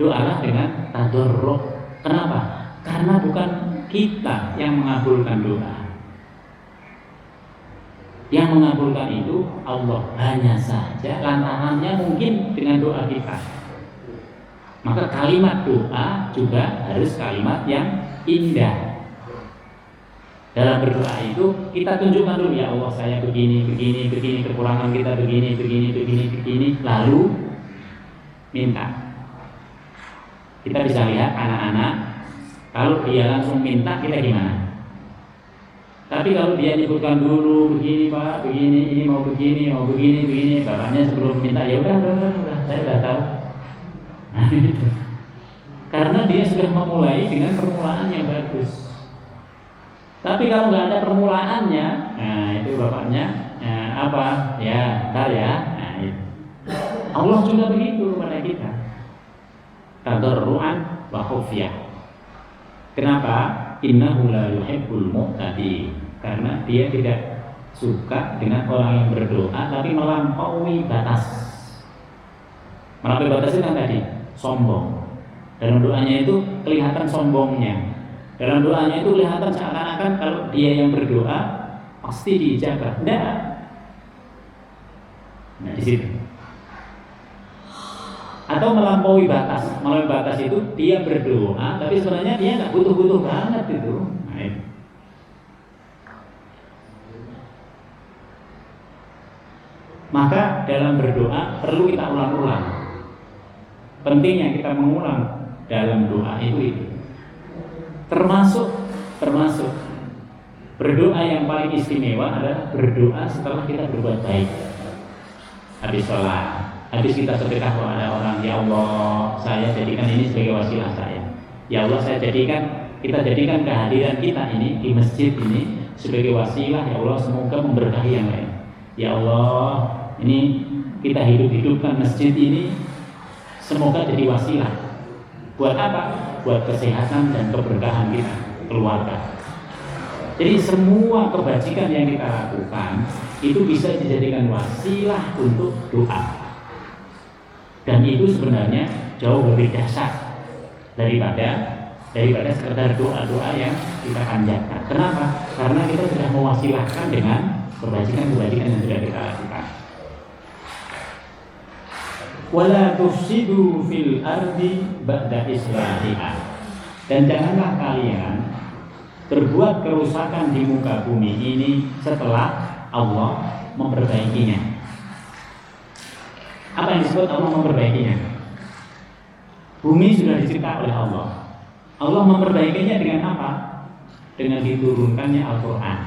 Doalah dengan tadarru'. Kenapa? Karena bukan kita yang mengabulkan doa. Yang mengabulkan itu Allah, hanya saja lantarannya mungkin dengan doa kita. Maka kalimat doa juga harus kalimat yang indah. Dalam berdoa itu kita tunjukkan dulu, ya Allah saya begini, kekurangan kita begini, lalu minta. Kita bisa lihat anak-anak, kalau dia langsung minta kita gimana? Tapi kalau dia nyebutkan dulu begini Pak, begini, ini mau begini, bapaknya sebelum minta ya udah, saya udah tahu. Nah, itu. Karena dia sudah memulai dengan permulaan yang bagus. Tapi kalau nggak ada permulaannya, nah itu bapaknya apa? Ya, ntar ya. Nah, itu. Allah juga begitu kepada kita. Tadarruan wa khufyah. Kenapa? Innahu la yuhibbul mu'tadi. Karena dia tidak suka dengan orang yang berdoa tapi melampaui batas. Melampaui batas itu kan tadi sombong. Dalam doanya itu kelihatan sombongnya. Dalam doanya itu kelihatan seakan-akan kalau dia yang berdoa pasti diijabah. Tidak. Nah di situ. Atau melampaui batas. Melampaui batas itu dia berdoa tapi sebenarnya dia nggak butuh-butuh banget itu. Nah, itu. Maka dalam berdoa perlu kita ulang-ulang. Pentingnya kita mengulang dalam doa itu. Termasuk berdoa yang paling istimewa adalah berdoa setelah kita berbuat baik. Habis sholat, habis kita sedekah kepada orang, ya Allah, saya jadikan ini sebagai wasilah saya. Ya Allah, kita jadikan kehadiran kita ini di masjid ini sebagai wasilah. Ya Allah, semoga memberkahi yang lain. Ya Allah, ini kita hidupkan masjid ini semoga jadi wasilah. Buat apa? Buat kesehatan dan keberkahan kita, keluarga. Jadi semua kebajikan yang kita lakukan itu bisa dijadikan wasilah untuk doa. Dan itu sebenarnya jauh lebih dahsyat daripada sekedar doa-doa yang kita panjatkan. Kenapa? Karena kita sudah mewasilahkan dengan kebajikan-kebajikan yang sudah kita lakukan. Wala tufsidu fil ardi ba'da islahiha. Dan janganlah kalian berbuat kerusakan di muka bumi ini setelah Allah memperbaikinya. Apa yang disebut Allah memperbaikinya? Bumi sudah dicipta oleh Allah. Allah memperbaikinya dengan apa? Dengan diturunkannya Al-Quran.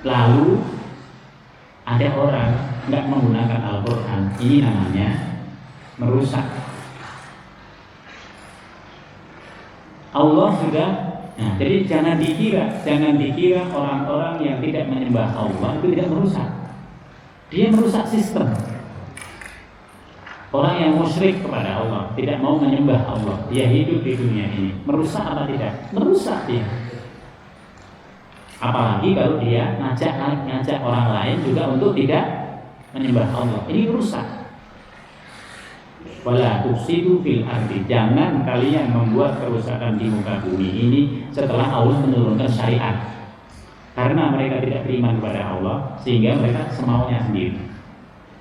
Lalu ada orang nggak menggunakan Al-Quran, ini namanya merusak. Allah sudah, nah jadi jangan dikira orang-orang yang tidak menyembah Allah itu tidak merusak. Dia merusak sistem. Orang yang musyrik kepada Allah, tidak mau menyembah Allah, dia hidup di dunia ini, merusak apa tidak? Merusak dia. Apalagi kalau dia ngajak orang lain juga untuk tidak menyembah Allah, ini rusak. Wala tufsidu fil ardi. Jangan kalian membuat kerusakan di muka bumi ini setelah Allah menurunkan syariat. Karena mereka tidak beriman kepada Allah, sehingga mereka semaunya sendiri.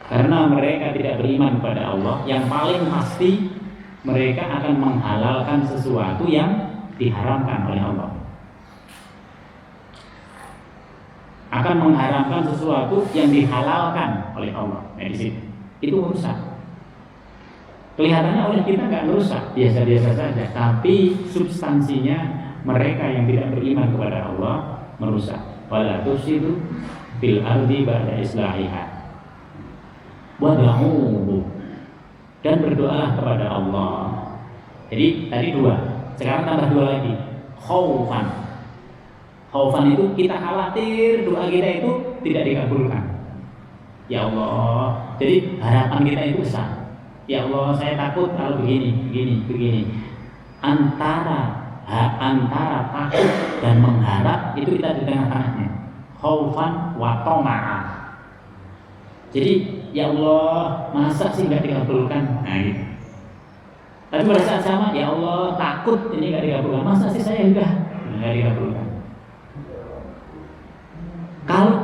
Karena mereka tidak beriman kepada Allah, yang paling pasti mereka akan menghalalkan sesuatu yang diharamkan oleh Allah. Akan mengharamkan sesuatu yang dihalalkan oleh Allah. Nah, di situ itu merusak. Kelihatannya oleh kita nggak merusak, biasa-biasa saja, tapi substansinya mereka yang tidak beriman kepada Allah merusak. Wala tufsidu fil ardi ba'da islahiha. Wad'uhu, dan berdoalah kepada Allah. Jadi tadi 2, sekarang tambah 2 lagi. Khaufan. Khaufan itu kita khawatir doa kita itu tidak dikabulkan. Ya Allah, jadi harapan kita itu besar. Ya Allah, saya takut kalau begini. Antara takut dan mengharap itu kita di tengah-tengahnya. Khaufan wa tama'a. Jadi ya Allah, masa sih nggak dikabulkan? Nah gitu. Tapi pada saat sama, ya Allah, takut ini nggak dikabulkan. Masa sih saya nggak dikabulkan? Kalau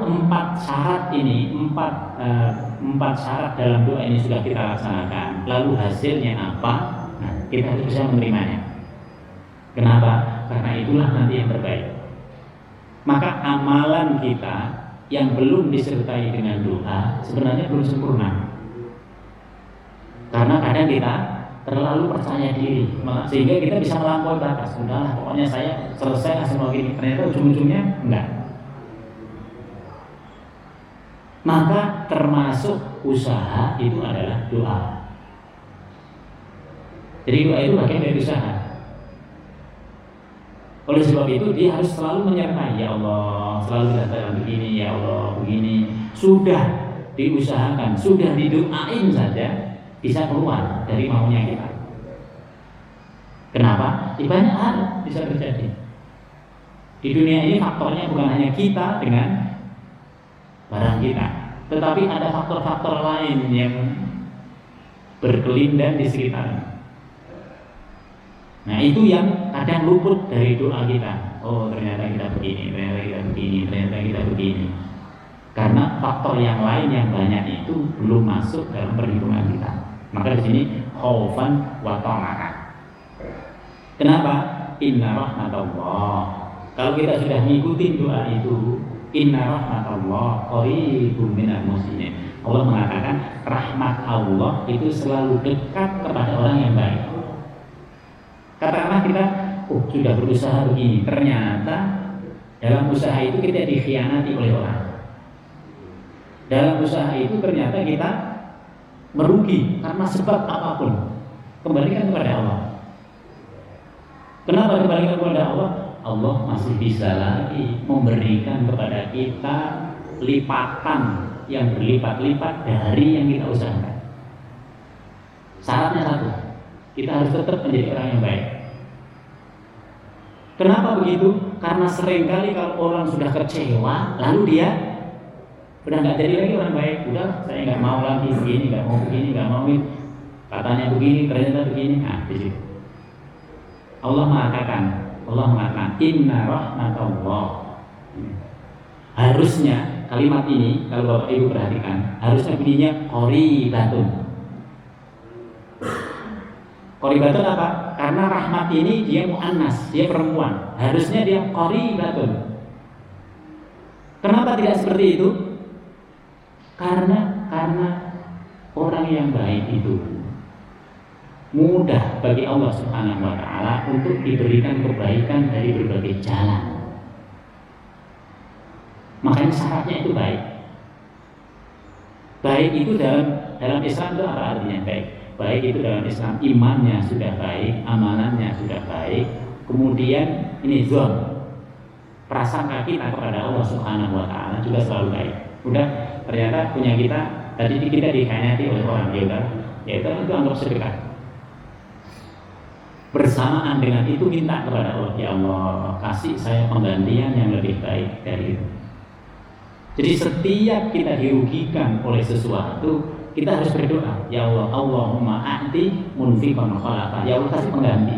empat syarat dalam doa ini sudah kita laksanakan, lalu hasilnya apa? Nah, kita harus bisa menerimanya. Kenapa? Karena itulah nanti yang terbaik. Maka amalan kita yang belum disertai dengan doa sebenarnya belum sempurna. Karena kadang kita terlalu percaya diri, sehingga kita bisa melampaui batas. Udahlah, pokoknya saya selesai asal mau gini. Ternyata ujung-ujungnya enggak. Maka termasuk usaha itu adalah doa. Jadi doa itu bagian dari usaha. Oleh sebab itu dia harus selalu menyertai, ya Allah, selalu datang begini, ya Allah, begini. Sudah diusahakan, sudah didoain saja, bisa keluar dari maunya kita. Kenapa? Di banyak hal bisa terjadi. Di dunia ini faktornya bukan hanya kita dengan barang kita, tetapi ada faktor-faktor lain yang berkelindan di sekitarnya. Nah, itu yang kadang luput dari doa kita. Oh, ternyata kita begini, ternyata kita begini, ternyata kita begini. Karena faktor yang lain yang banyak itu belum masuk dalam perhitungan kita. Maka di sini khaufan wa ta'atan. Kenapa? Inna rahmatallah. Kalau kita sudah ngikutin doa itu, inna rahmatallah qaribun minal muhsinin. Allah mengatakan rahmat Allah itu selalu dekat kepada orang yang baik. Katakanlah kita sudah berusaha begini, ternyata dalam usaha itu kita dikhianati oleh orang. Dalam usaha itu ternyata kita merugi karena sebab apapun. Kembalikan kepada Allah. Kenapa kembalikan kepada Allah? Allah masih bisa lagi memberikan kepada kita lipatan yang berlipat-lipat dari yang kita usahakan. Syaratnya satu, kita harus tetap menjadi orang yang baik. Kenapa begitu? Karena seringkali kalau orang sudah kecewa, lalu dia udah nggak jadi lagi orang baik. Udah, saya nggak mau lagi begini, nggak mau begini, nggak mau ini. Katanya begini, ternyata begini. Nah, di situ Allah mengatakan, inna rahmatallah. Harusnya kalimat ini, kalau Bapak Ibu perhatikan, harusnya bunyinya qoribatun. Qoribatun apa? Karena rahmat ini dia mu'annas, dia perempuan. Harusnya dia qoribatun. Kenapa tidak seperti itu? Karena orang yang baik itu mudah bagi Allah Subhanahu wa ta'ala untuk diberikan kebaikan dari berbagai jalan. Makanya syaratnya itu baik. Baik itu dalam Islam itu apa artinya baik? Baik itu dalam Islam imannya sudah baik, amanannya sudah baik, kemudian ini zon, prasangka kita kepada Allah Subhanahu wa ta'ala juga selalu baik. Udah, ternyata punya kita tadi kita dikhianati oleh orang, ya itu anggap sedekah. Bersamaan dengan itu minta kepada Allah, ya Allah, kasih saya penggantian yang lebih baik dari itu. Jadi setiap kita dirugikan oleh sesuatu, kita harus berdoa, ya Allah, Allahumma a'ti munfiqan khalaqa. Ya Allah kasih pengganti.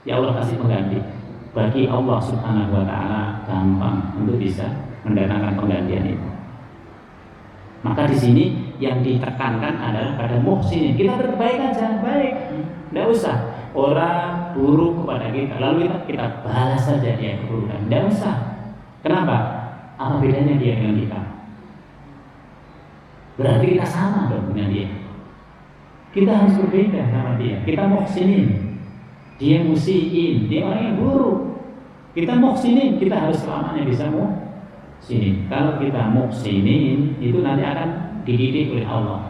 Ya Allah kasih pengganti. Bagi Allah Subhanahu wa ta'ala gampang untuk bisa mendatangkan penggantian itu. Maka di sini yang ditekankan adalah pada muhsinin. Kita berbaik aja, baik. Tidak usah orang buruk kepada kita, lalu kita balas saja dia keburukan. Tidak usah. Kenapa? Apa bedanya dia dengan kita? Berarti kita sama dong dengan dia. Kita harus berbeda sama dia. Kita muhsinin, dia musiin, dia orang yang buruk. Kita muhsinin, kita harus selamanya bisa muhsinin. Kalau kita muhsinin, itu nanti akan dididik oleh Allah.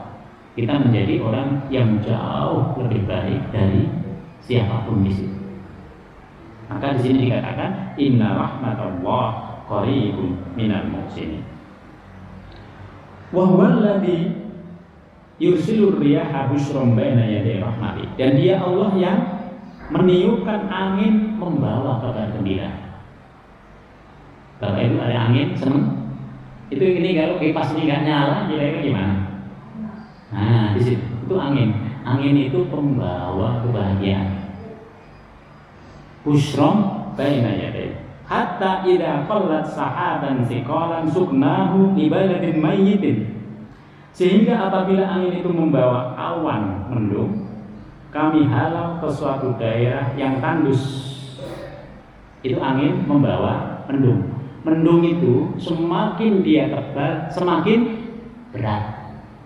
Kita menjadi orang yang jauh lebih baik dari siapapun di situ. Maka di sini dikatakan inna rahmatallah qaribun minal muhsinin. Wa huwa alladzi yursilur riyaha busyran baina yaday rahmati. Dan dia Allah yang meniupkan angin membawa kabar gembira. Bapak Ibu ada angin seneng? Itu ini kalau kipas ini nggak nyala, kira-kira gimana? Nah, di situ itu angin. Angin itu pembawa kebahagiaan. Busyran baina yaday. hatta idza qallat sahaban siqalan suknahu li baladin mayyitin. Sehingga apabila angin itu membawa awan mendung, kami halau ke suatu daerah yang tandus. Itu angin membawa mendung. Mendung itu semakin dia tebal, semakin berat.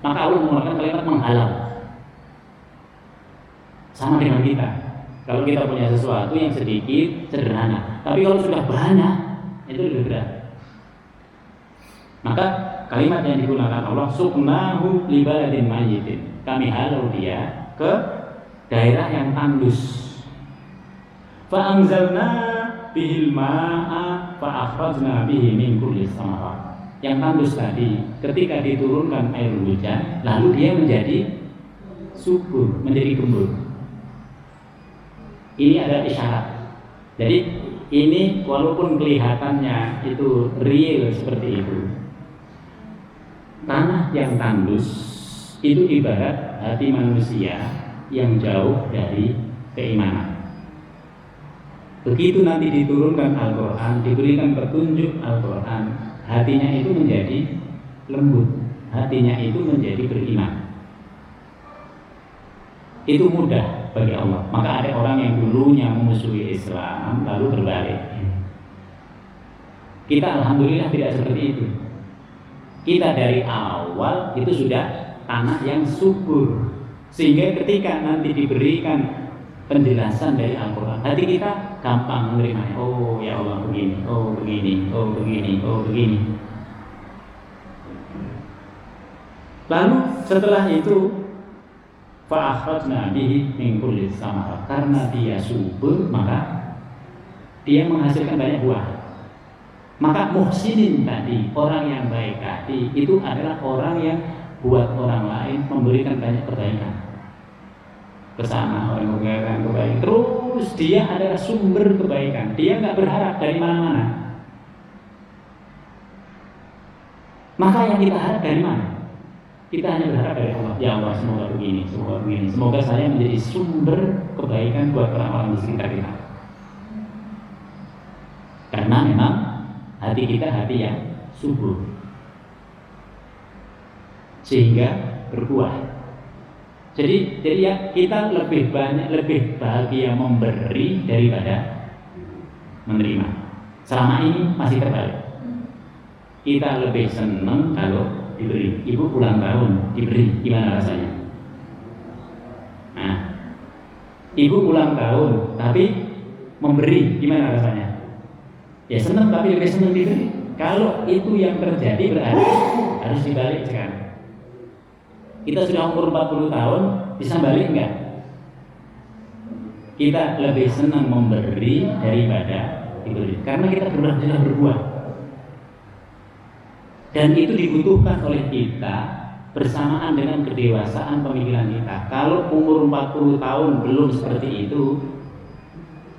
Maka Allah menggunakan kalimat menghalau. Sama dengan kita. Kalau kita punya sesuatu yang sedikit, sederhana. Tapi kalau sudah banyak, itu lebih berat. Maka kalimat yang digunakan Allah, suknahu li baladin mayyitin. Kami halau dia ke daerah yang tandus. Fa anzalna bihil ma'a fa akhrajna bihi min kulli thamarat. Yang tandus tadi ketika diturunkan air hujan, lalu dia menjadi subur, menjadi gembur. Ini ada isyarat. Jadi ini walaupun kelihatannya itu real seperti itu, tanah yang tandus itu ibarat hati manusia yang jauh dari keimanan. Begitu nanti diturunkan Al-Quran, diberikan petunjuk Al-Quran, hatinya itu menjadi lembut, hatinya itu menjadi beriman. Itu mudah bagi Allah. Maka ada orang yang dulunya memusuhi Islam lalu berbalik. Kita alhamdulillah tidak seperti itu. Kita dari awal itu sudah tanah yang subur, sehingga ketika nanti diberikan penjelasan dari Al-Quran, hati kita gampang menerimanya. Oh ya Allah begini, oh begini, oh begini, oh begini. Lalu setelah itu fa akhrajna bihi min kulli thamarat. Karena dia subur, maka dia menghasilkan banyak buah. Maka muhsinin tadi, orang yang baik tadi, itu adalah orang yang buat orang lain memberikan banyak kebaikan. Kesana orang memberikan kebaikan, terus dia adalah sumber kebaikan. Dia nggak berharap dari mana-mana. Maka yang kita harap dari mana? Kita hanya berharap dari Allah. Ya Allah, semoga begini, semoga begini. Semoga saya menjadi sumber kebaikan buat orang-orang di sekitar kita. Karena memang hati kita hati yang subur, sehingga berbuah. Jadi ya kita lebih banyak, lebih bahagia memberi daripada menerima. Selama ini masih terbalik. Kita lebih senang kalau diberi. Ibu ulang tahun diberi, gimana rasanya? Nah, ibu ulang tahun tapi memberi, gimana rasanya? Ya senang, tapi lebih senang diberi. Kalau itu yang terjadi berarti harus dibalik sekarang. Kita sudah umur 40 tahun, bisa balik enggak? Kita lebih senang memberi daripada diberi, karena kita sudah berbuah. Dan itu dibutuhkan oleh kita bersamaan dengan kedewasaan pemikiran kita. Kalau umur 40 tahun belum seperti itu,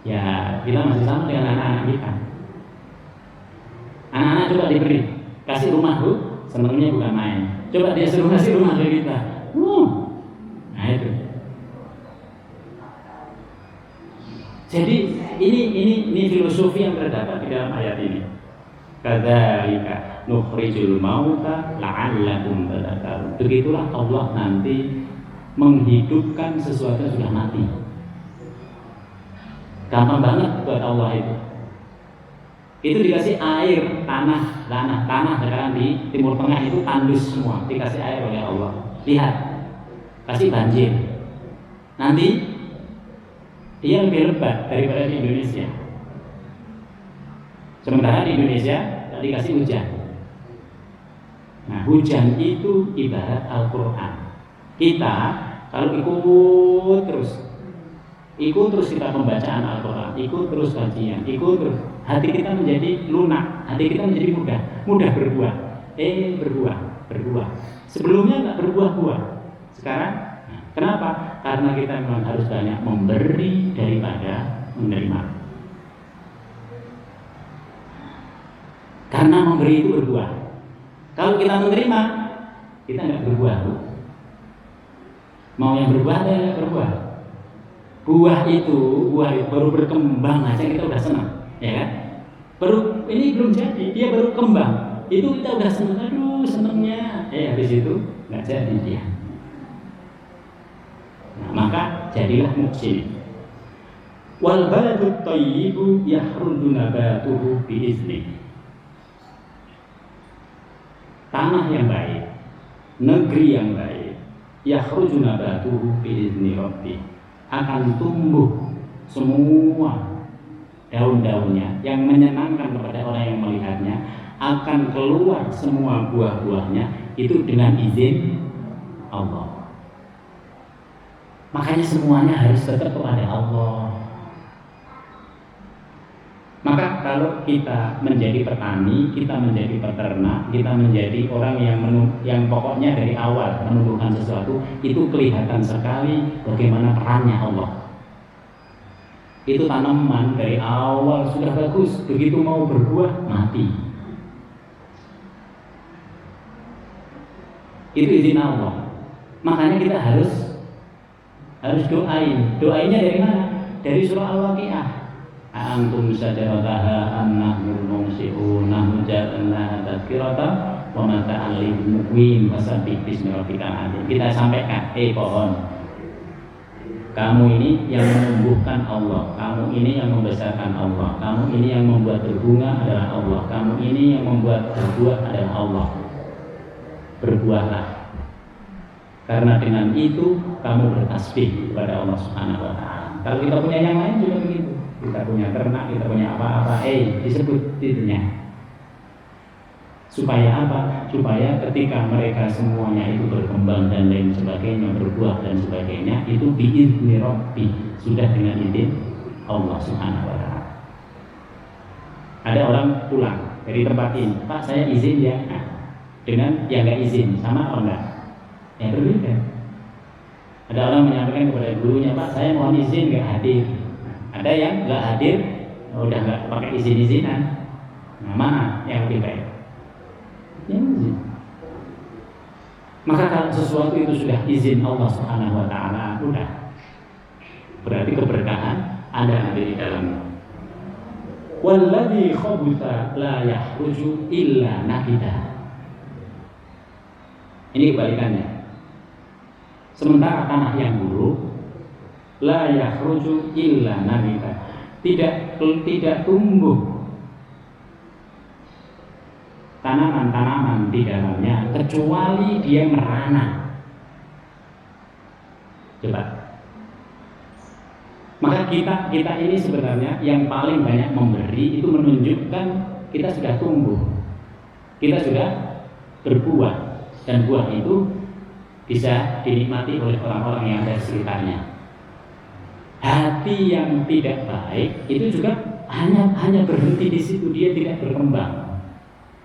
ya kita masih sama dengan anak-anak kita. Anak-anak coba diberi, kasih rumah Bu, senangnya bukan main. Coba dia suruh kasih rumah ke kita. Nah itu. Jadi ini filosofi yang terdapat di dalam ayat ini. Kadzalika nukhrijul mauta la'allakum tadhakkarun. Begitulah Allah nanti menghidupkan sesuatu yang sudah mati. Gampang banget buat Allah itu. Itu dikasih air, tanah sekarang di Timur Tengah itu tandus semua, dikasih air oleh Allah. Lihat, kasih banjir. Nanti dia lebih lebat daripada di Indonesia. Sementara di Indonesia dikasih hujan. Nah, hujan itu ibarat Al-Quran. Kita kalau ikut terus kita pembacaan Al-Quran, ikut terus kajian, ikut terus, hati kita menjadi lunak, hati kita menjadi mudah berbuah. Berbuah. Sebelumnya nggak berbuah-buah. Sekarang, kenapa? Karena kita memang harus banyak memberi daripada menerima. Karena memberi itu berbuah. Kalau kita menerima, kita nggak berbuah. Mau yang berbuah atau yang berbuah? Buah itu baru berkembang aja kita udah senang, ya kan? Baru ini belum jadi, dia baru kembang. Itu kita udah seneng, aduh senengnya. Habis itu nggak jadi dia. Nah, maka jadilah muksin. Wal baladut thayyibu yakhruju nabatuhu biizni. Tanah yang baik, negeri yang baik, yakhruju nabatuhu biizni rabbi, akan tumbuh semua daun-daunnya yang menyenangkan kepada orang yang melihatnya, akan keluar semua buah-buahnya itu dengan izin Allah. Makanya semuanya harus tetap kepada Allah. Maka kalau kita menjadi petani, kita menjadi peternak, kita menjadi orang yang pokoknya dari awal menumbuhkan sesuatu, itu kelihatan sekali bagaimana perannya Allah. Itu tanaman dari awal sudah bagus, begitu mau berbuah mati. Itu izin Allah. Makanya kita harus doain. Doainnya dari mana? Dari surah Al-Waqiah. Antum sajarataha annahul mumsi'un nahnu ja'alnaha tadhkiratan wa mata'al lil muqwin fasabbih bismi rabbikal adzim. Kita sampaikan, pohon, kamu ini yang menumbuhkan Allah, kamu ini yang membesarkan Allah, kamu ini yang membuat berbunga adalah Allah, kamu ini yang membuat berbuah adalah Allah. Berbuahlah, karena dengan itu kamu bertasbih kepada Allah Subhanahu wa Ta'ala. Kalau kita punya yang lain juga begitu. Kita punya ternak, kita punya apa-apa, disebut itunya. Supaya apa? Supaya ketika mereka semuanya itu berkembang dan lain sebagainya, berbuah dan sebagainya, itu biizni Rabbi, sudah dengan izin Allah Subhanahu wa Ta'ala. Ada orang pulang dari tempat ini, Pak saya izin ya. Nah, dengan yang nggak izin, sama apa enggak? Ya berbeda. Ada orang menyampaikan kepada gurunya, Pak saya mohon izin nggak hadir. Ada yang nggak hadir, udah nggak pakai izin-izinan. Nah, mana yang lebih baik? Ya izin. Maka kalau sesuatu itu sudah izin Allah Subhanahu wa Ta'ala, udah berarti keberkahan ada nanti di dalamnya. Walladzi khabutha la yakhruju illa nakida. Ini kebalikannya. Sementara tanah yang buruk, la yakhruju illa nakida, tidak tumbuh tanaman-tanaman di dalamnya kecuali dia merana. Coba. Maka kita ini sebenarnya yang paling banyak memberi, itu menunjukkan kita sudah tumbuh, kita sudah berbuah, dan buah itu bisa dinikmati oleh orang-orang yang ada di sekitarnya. Hati yang tidak baik itu juga hanya berhenti di situ, dia tidak berkembang.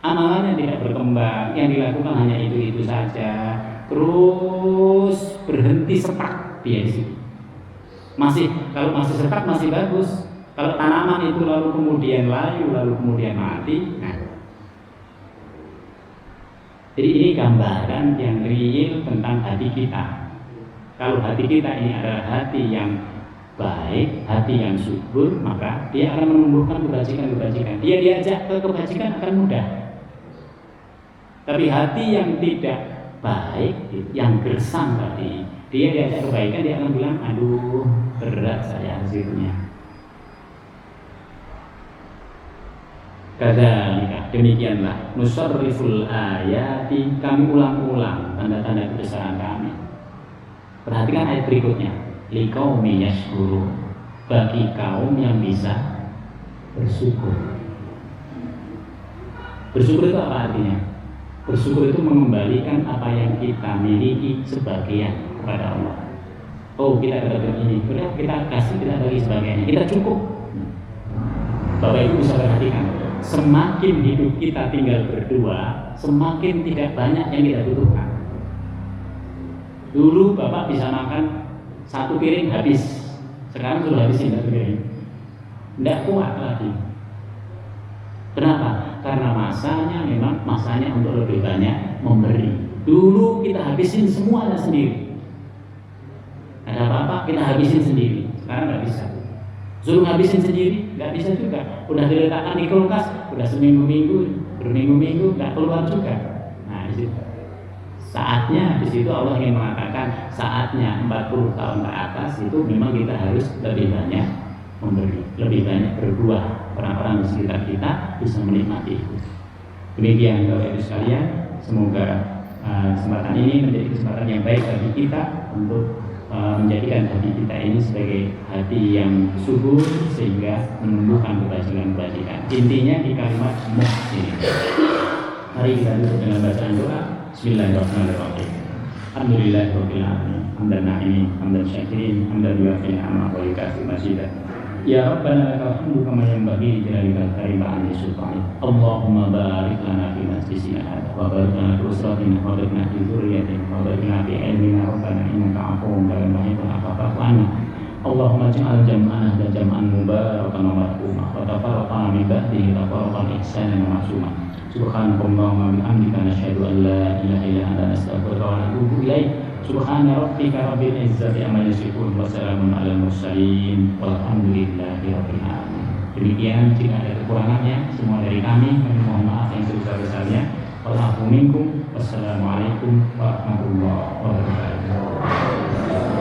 Amalannya tidak berkembang, yang dilakukan hanya itu saja, terus berhenti setak dia di situ. Kalau masih setak masih bagus. Kalau tanaman itu lalu kemudian layu, lalu kemudian mati, nah. Jadi ini gambaran yang real tentang hati kita. Kalau hati kita ini adalah hati yang baik, hati yang subur, maka dia akan menumbuhkan kebajikan-kebajikan. Dia diajak ke kebajikan akan mudah. Tapi hati yang tidak baik, yang gersang tadi, dia diajak kebaikan, dia akan bilang, aduh berat saya hasilnya. Kadzalika, demikianlah nusarriful ayati, kami ulang-ulang tanda-tanda kebesaran kami. Perhatikan ayat berikutnya, liqaumin yashkurun, bagi kaum yang bisa bersyukur. Bersyukur itu apa artinya? Bersyukur itu mengembalikan apa yang kita miliki sebagian kepada Allah. Oh, kita dapat ini, udah kita kasih, kita bagi sebagainya, kita cukup. Bapak Ibu bisa perhatikan, semakin hidup kita tinggal berdua, semakin tidak banyak yang kita butuhkan. Dulu Bapak bisa makan satu piring habis, sekarang sudah habisin satu piring, tidak kuat lagi. Kenapa? Karena masanya untuk lebih banyak memberi. Dulu kita habisin semuanya sendiri, ada apa-apa kita habisin sendiri, sekarang nggak bisa. Suruh ngabisin sendiri, nggak bisa juga. Udah diletakkan di kulkas, udah seminggu-minggu, berminggu-minggu, nggak keluar juga. Nah, di situ. Saatnya di situ Allah ingin mengatakan saatnya 40 tahun ke atas itu memang kita harus lebih banyak memberi, lebih banyak berbuah. Orang-orang di sekitar kita bisa menikmati itu. Demikian Bapak Ibu sekalian, semoga kesempatan ini menjadi kesempatan yang baik bagi kita untuk menjadikan hati kita ini sebagai hati yang subur sehingga menumbuhkan kebajikan-kebajikan. Intinya di kalimat muhsin. Mari kita tutup dengan bacaan doa. Bismillahirrahmanirrahim. Alhamdulillahirabbil alamin. Hamdan na'imin, hamdan syakirin, hamdan yuwafi ni'amahu wa yukafi mazidah. Ya Rabbana lakal hamdu kama yanbaghi li jalalika al-karim wa 'azimi sultanik. Allahumma barik lana fi majlisina hadza wa barik lana fi usratina wa barik lana fi dzurriyyatina wa barik lana fi ilmina rabbana innaka 'afuwwun karimun tuhibbul 'afwa fa'fu 'anna. Allahumma ij'al jam'ana dan jam'an mubarakan wa marhumah wa tafarraqana min ba'dihi tafarraqan ihsanan wa ma'sumah. Subhanakallahumma bihamdika nasyhadu an la ilaha illa anta nastaghfiruka wa natubu ilaik. Subhana rabbika rabbil izzati amma yasifun wa salamun alal mursalin walhamdulillahi rabbil alamin. Demikian, jika ada kekurangannya semua dari kami mohon maaf yang sebesar-besarnya. Wassalamualaikum warahmatullahi wabarakatuh.